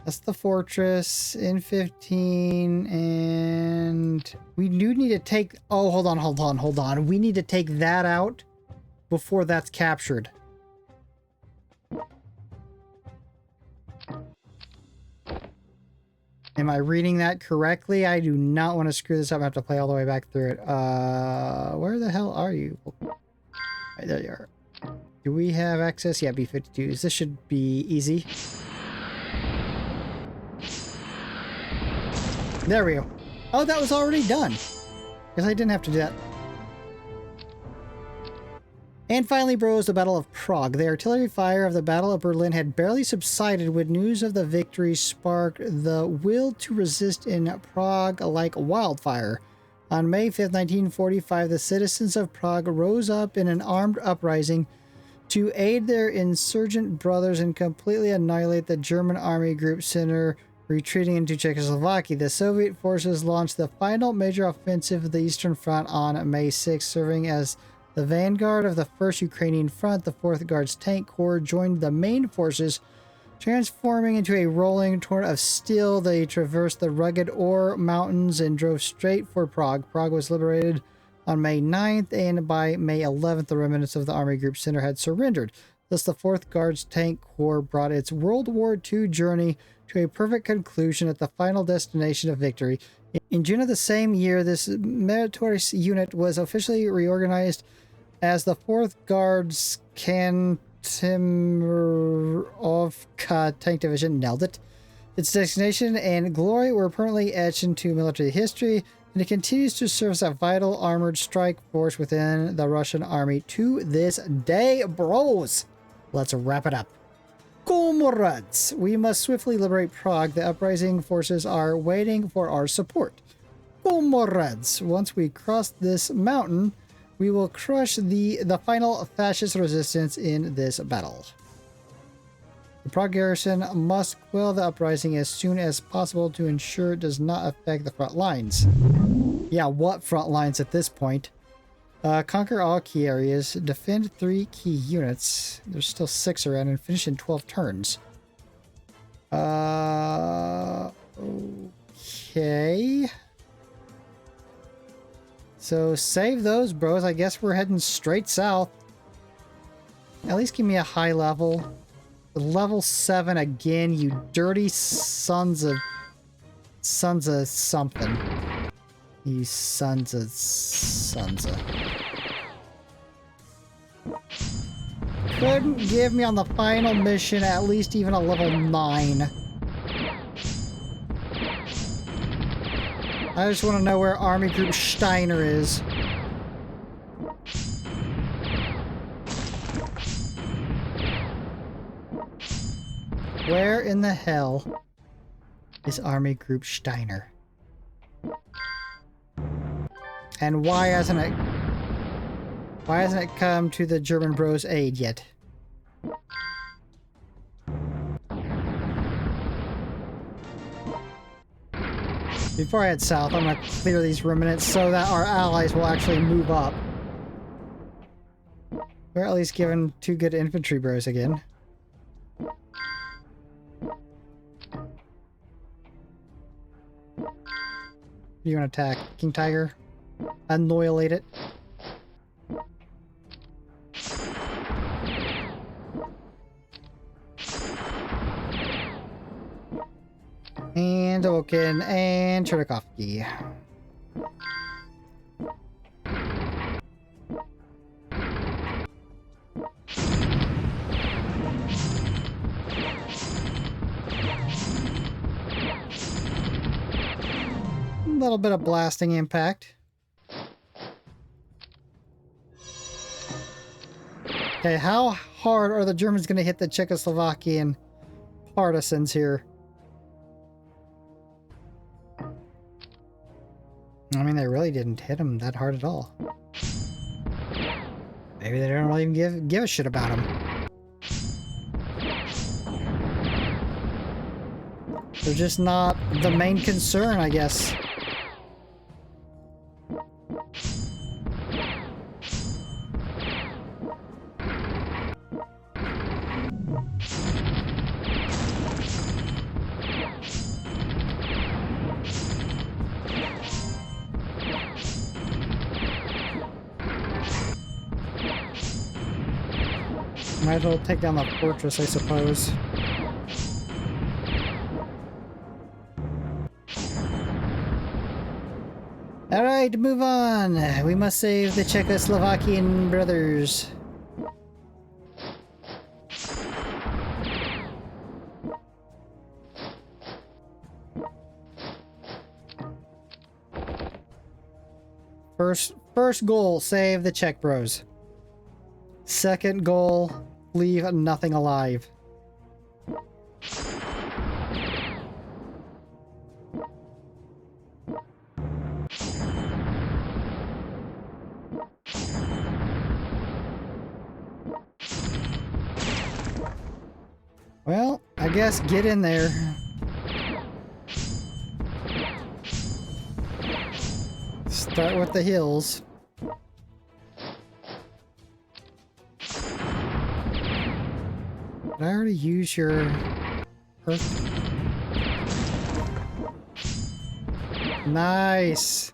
That's the fortress in 15, and we do need to take... Oh, hold on. We need to take that out before that's captured. Am I reading that correctly? I do not want to screw this up. I have to play all the way back through it. Where the hell are you? Right, there you are. Do we have access? Yeah, B-52s. This should be easy. There we go. Oh, that was already done. Because I didn't have to do that. And finally, bros, the Battle of Prague. The artillery fire of the Battle of Berlin had barely subsided when news of the victory sparked the will to resist in Prague like wildfire. On May 5th, 1945, the citizens of Prague rose up in an armed uprising to aid their insurgent brothers and completely annihilate the German army group center retreating into Czechoslovakia. The Soviet forces launched the final major offensive of the Eastern Front on May 6th, serving as the vanguard of the 1st Ukrainian Front. The 4th Guards Tank Corps joined the main forces, transforming into a rolling torrent of steel. They traversed the rugged Or Mountains and drove straight for Prague. Prague was liberated on May 9th, and by May 11th, the remnants of the Army Group Center had surrendered. Thus, the 4th Guards Tank Corps brought its World War II journey to a perfect conclusion at the final destination of victory. In June of the same year, this meritorious unit was officially reorganized as the 4th Guards Kantimovka Tank Division. Nailed it. Its designation and glory were permanently etched into military history, and it continues to serve as a vital armored strike force within the Russian army to this day, bros. Let's wrap it up. Comrades, we must swiftly liberate Prague. The uprising forces are waiting for our support. Comrades, once we cross this mountain, we will crush the final fascist resistance in this battle. The Prague garrison must quell the uprising as soon as possible to ensure it does not affect the front lines. Yeah, what front lines at this point? Conquer all key areas, defend 3 key units. There's still 6 around, and finish in 12 turns. Okay. So save those, bros. I guess we're heading straight south. At least give me a high level. Level 7 again, you dirty sons of something. You sons of. Couldn't give me on the final mission at least even a level 9. I just want to know where Army Group Steiner is. Where in the hell is Army Group Steiner? And why hasn't it come to the German bros' aid yet? Before I head south, I'm going to clear these remnants so that our allies will actually move up. We're at least given 2 good infantry bros again. You want to attack King Tiger? Annihilate it. And Oken and Chernovitsy. A little bit of blasting impact. Okay, how hard are the Germans going to hit the Czechoslovakian partisans here? I mean, they really didn't hit them that hard at all. Maybe they don't really even give a shit about them. They're just not the main concern, I guess. Might as well take down the fortress, I suppose. Alright, move on. We must save the Czechoslovakian brothers. First goal, save the Czech bros. Second goal, leave nothing alive. Well, I guess get in there. Start with the hills. Did I already use your earth? Nice.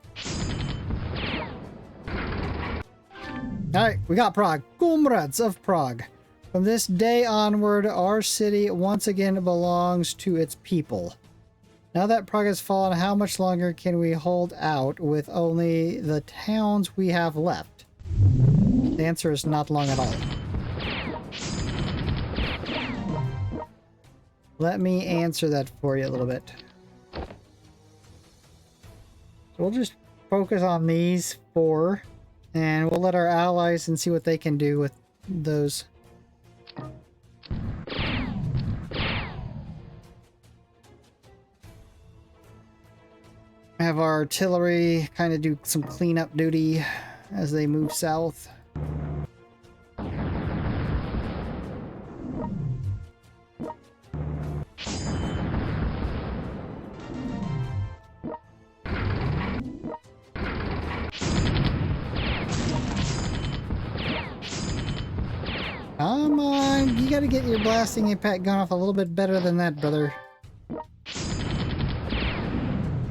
Alright, we got Prague. Comrades of Prague. From this day onward, our city once again belongs to its people. Now that Prague has fallen, how much longer can we hold out with only the towns we have left? The answer is not long at all. Let me answer that for you a little bit. So we'll just focus on these 4, and we'll let our allies and see what they can do with those. Have our artillery kind of do some cleanup duty as they move south. Come on, you gotta get your blasting impact going off a little bit better than that, brother.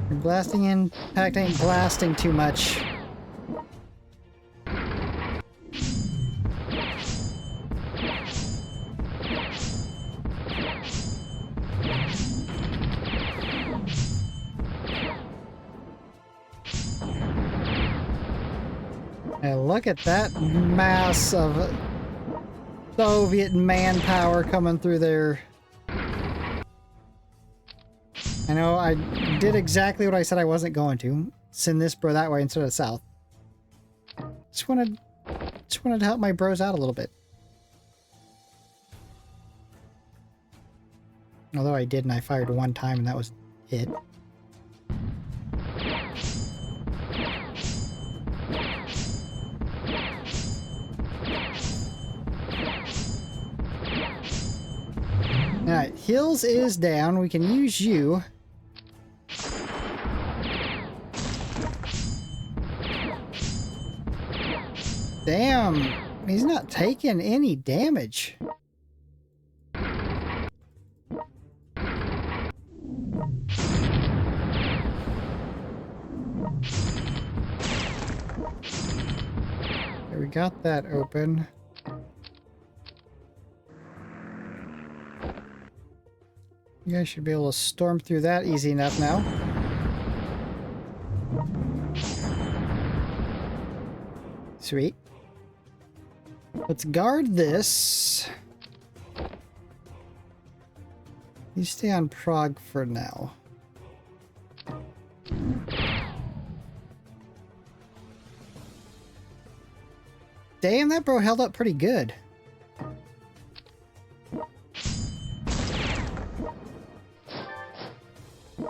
Your blasting impact ain't blasting too much. Hey, look at that mass of Soviet manpower coming through there. I know I did exactly what I said I wasn't going to. Send this bro that way instead of south. Just wanted to help my bros out a little bit. Although I did, and I fired one time and that was it. Alright, hills is down. We can use you. Damn, he's not taking any damage. Okay, we got that open. You guys should be able to storm through that easy enough now. Sweet. Let's guard this. You stay on Prague for now. Damn, that bro held up pretty good.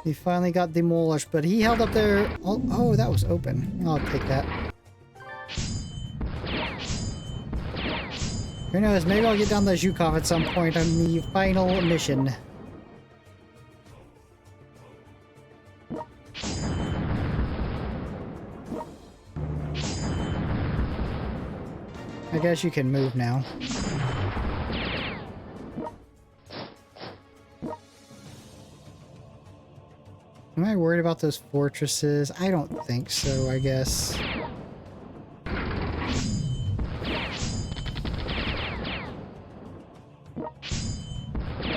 He finally got demolished, but he held up there. Oh, that was open. I'll take that. Who knows? Maybe I'll get down to Zhukov at some point on the final mission. I guess you can move now. Am I worried about those fortresses? I don't think so, I guess.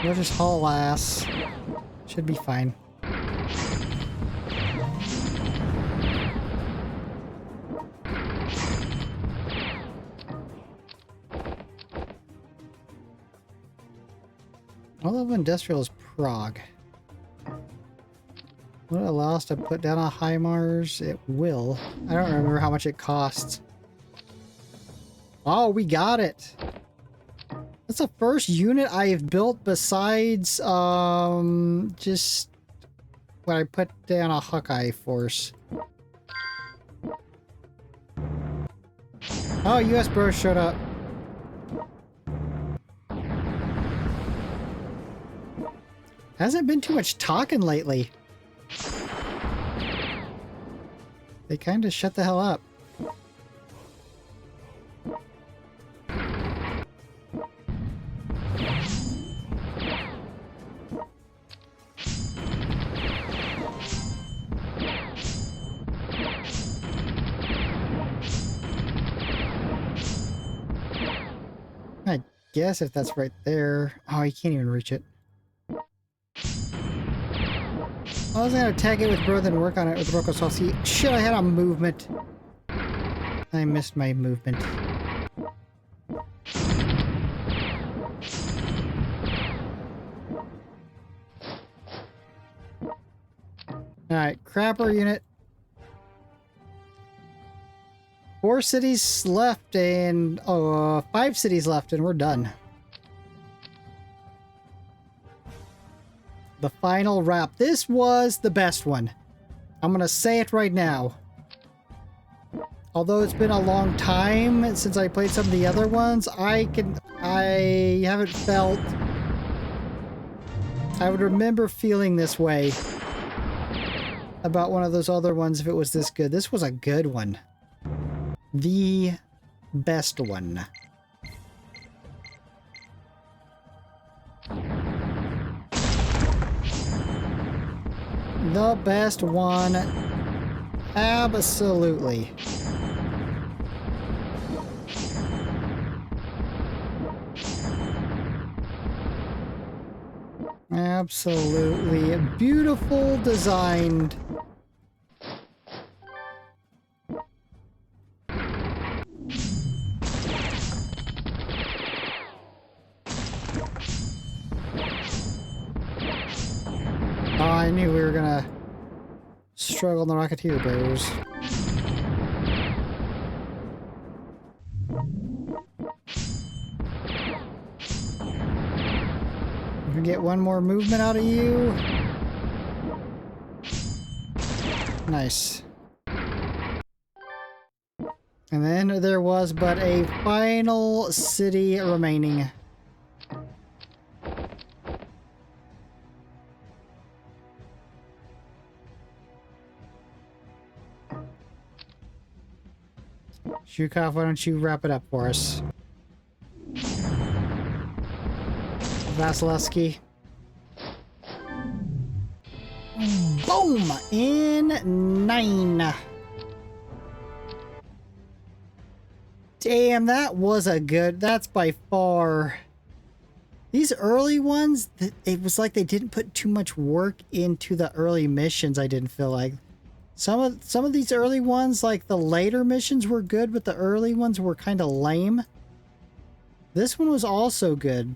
We'll just haul ass. Should be fine. All of industrial is Prague. Will it allow us to put down a HIMARS? It will. I don't remember how much it costs. Oh, we got it. That's the first unit I have built besides just when I put down a Hawkeye force. Oh, US bros showed up. Hasn't been too much talking lately. They kind of shut the hell up. I guess if that's right there. Oh, you can't even reach it. I was gonna tag it with Bro, then work on it with Rokosovsky. Shit, I had a movement. I missed my movement. Alright, crapper unit. 4 cities left and 5 cities left and we're done. The final wrap. This was the best one. I'm gonna say it right now. Although it's been a long time since I played some of the other ones, I haven't felt... I would remember feeling this way about one of those other ones if it was this good. This was a good one. The best one. The best one. Absolutely. Absolutely. Beautiful designed. Oh, I knew we were gonna struggle in the Rocketeer Bros. We can get one more movement out of you. Nice. And then there was but a final city remaining. Zhukov, why don't you wrap it up for us? Vasilevsky. Boom! In 9. Damn, that was a good... That's by far... These early ones, it was like they didn't put too much work into the early missions, I didn't feel like. Some of these early ones, like the later missions were good, but the early ones were kind of lame. This one was also good.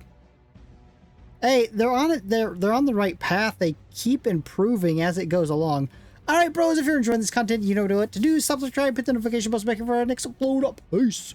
Hey, they're on it. They're on the right path. They keep improving as it goes along. All right, bros, if you're enjoying this content, you know what to do. Subscribe, hit the notification bell, make it for our next upload up. Peace.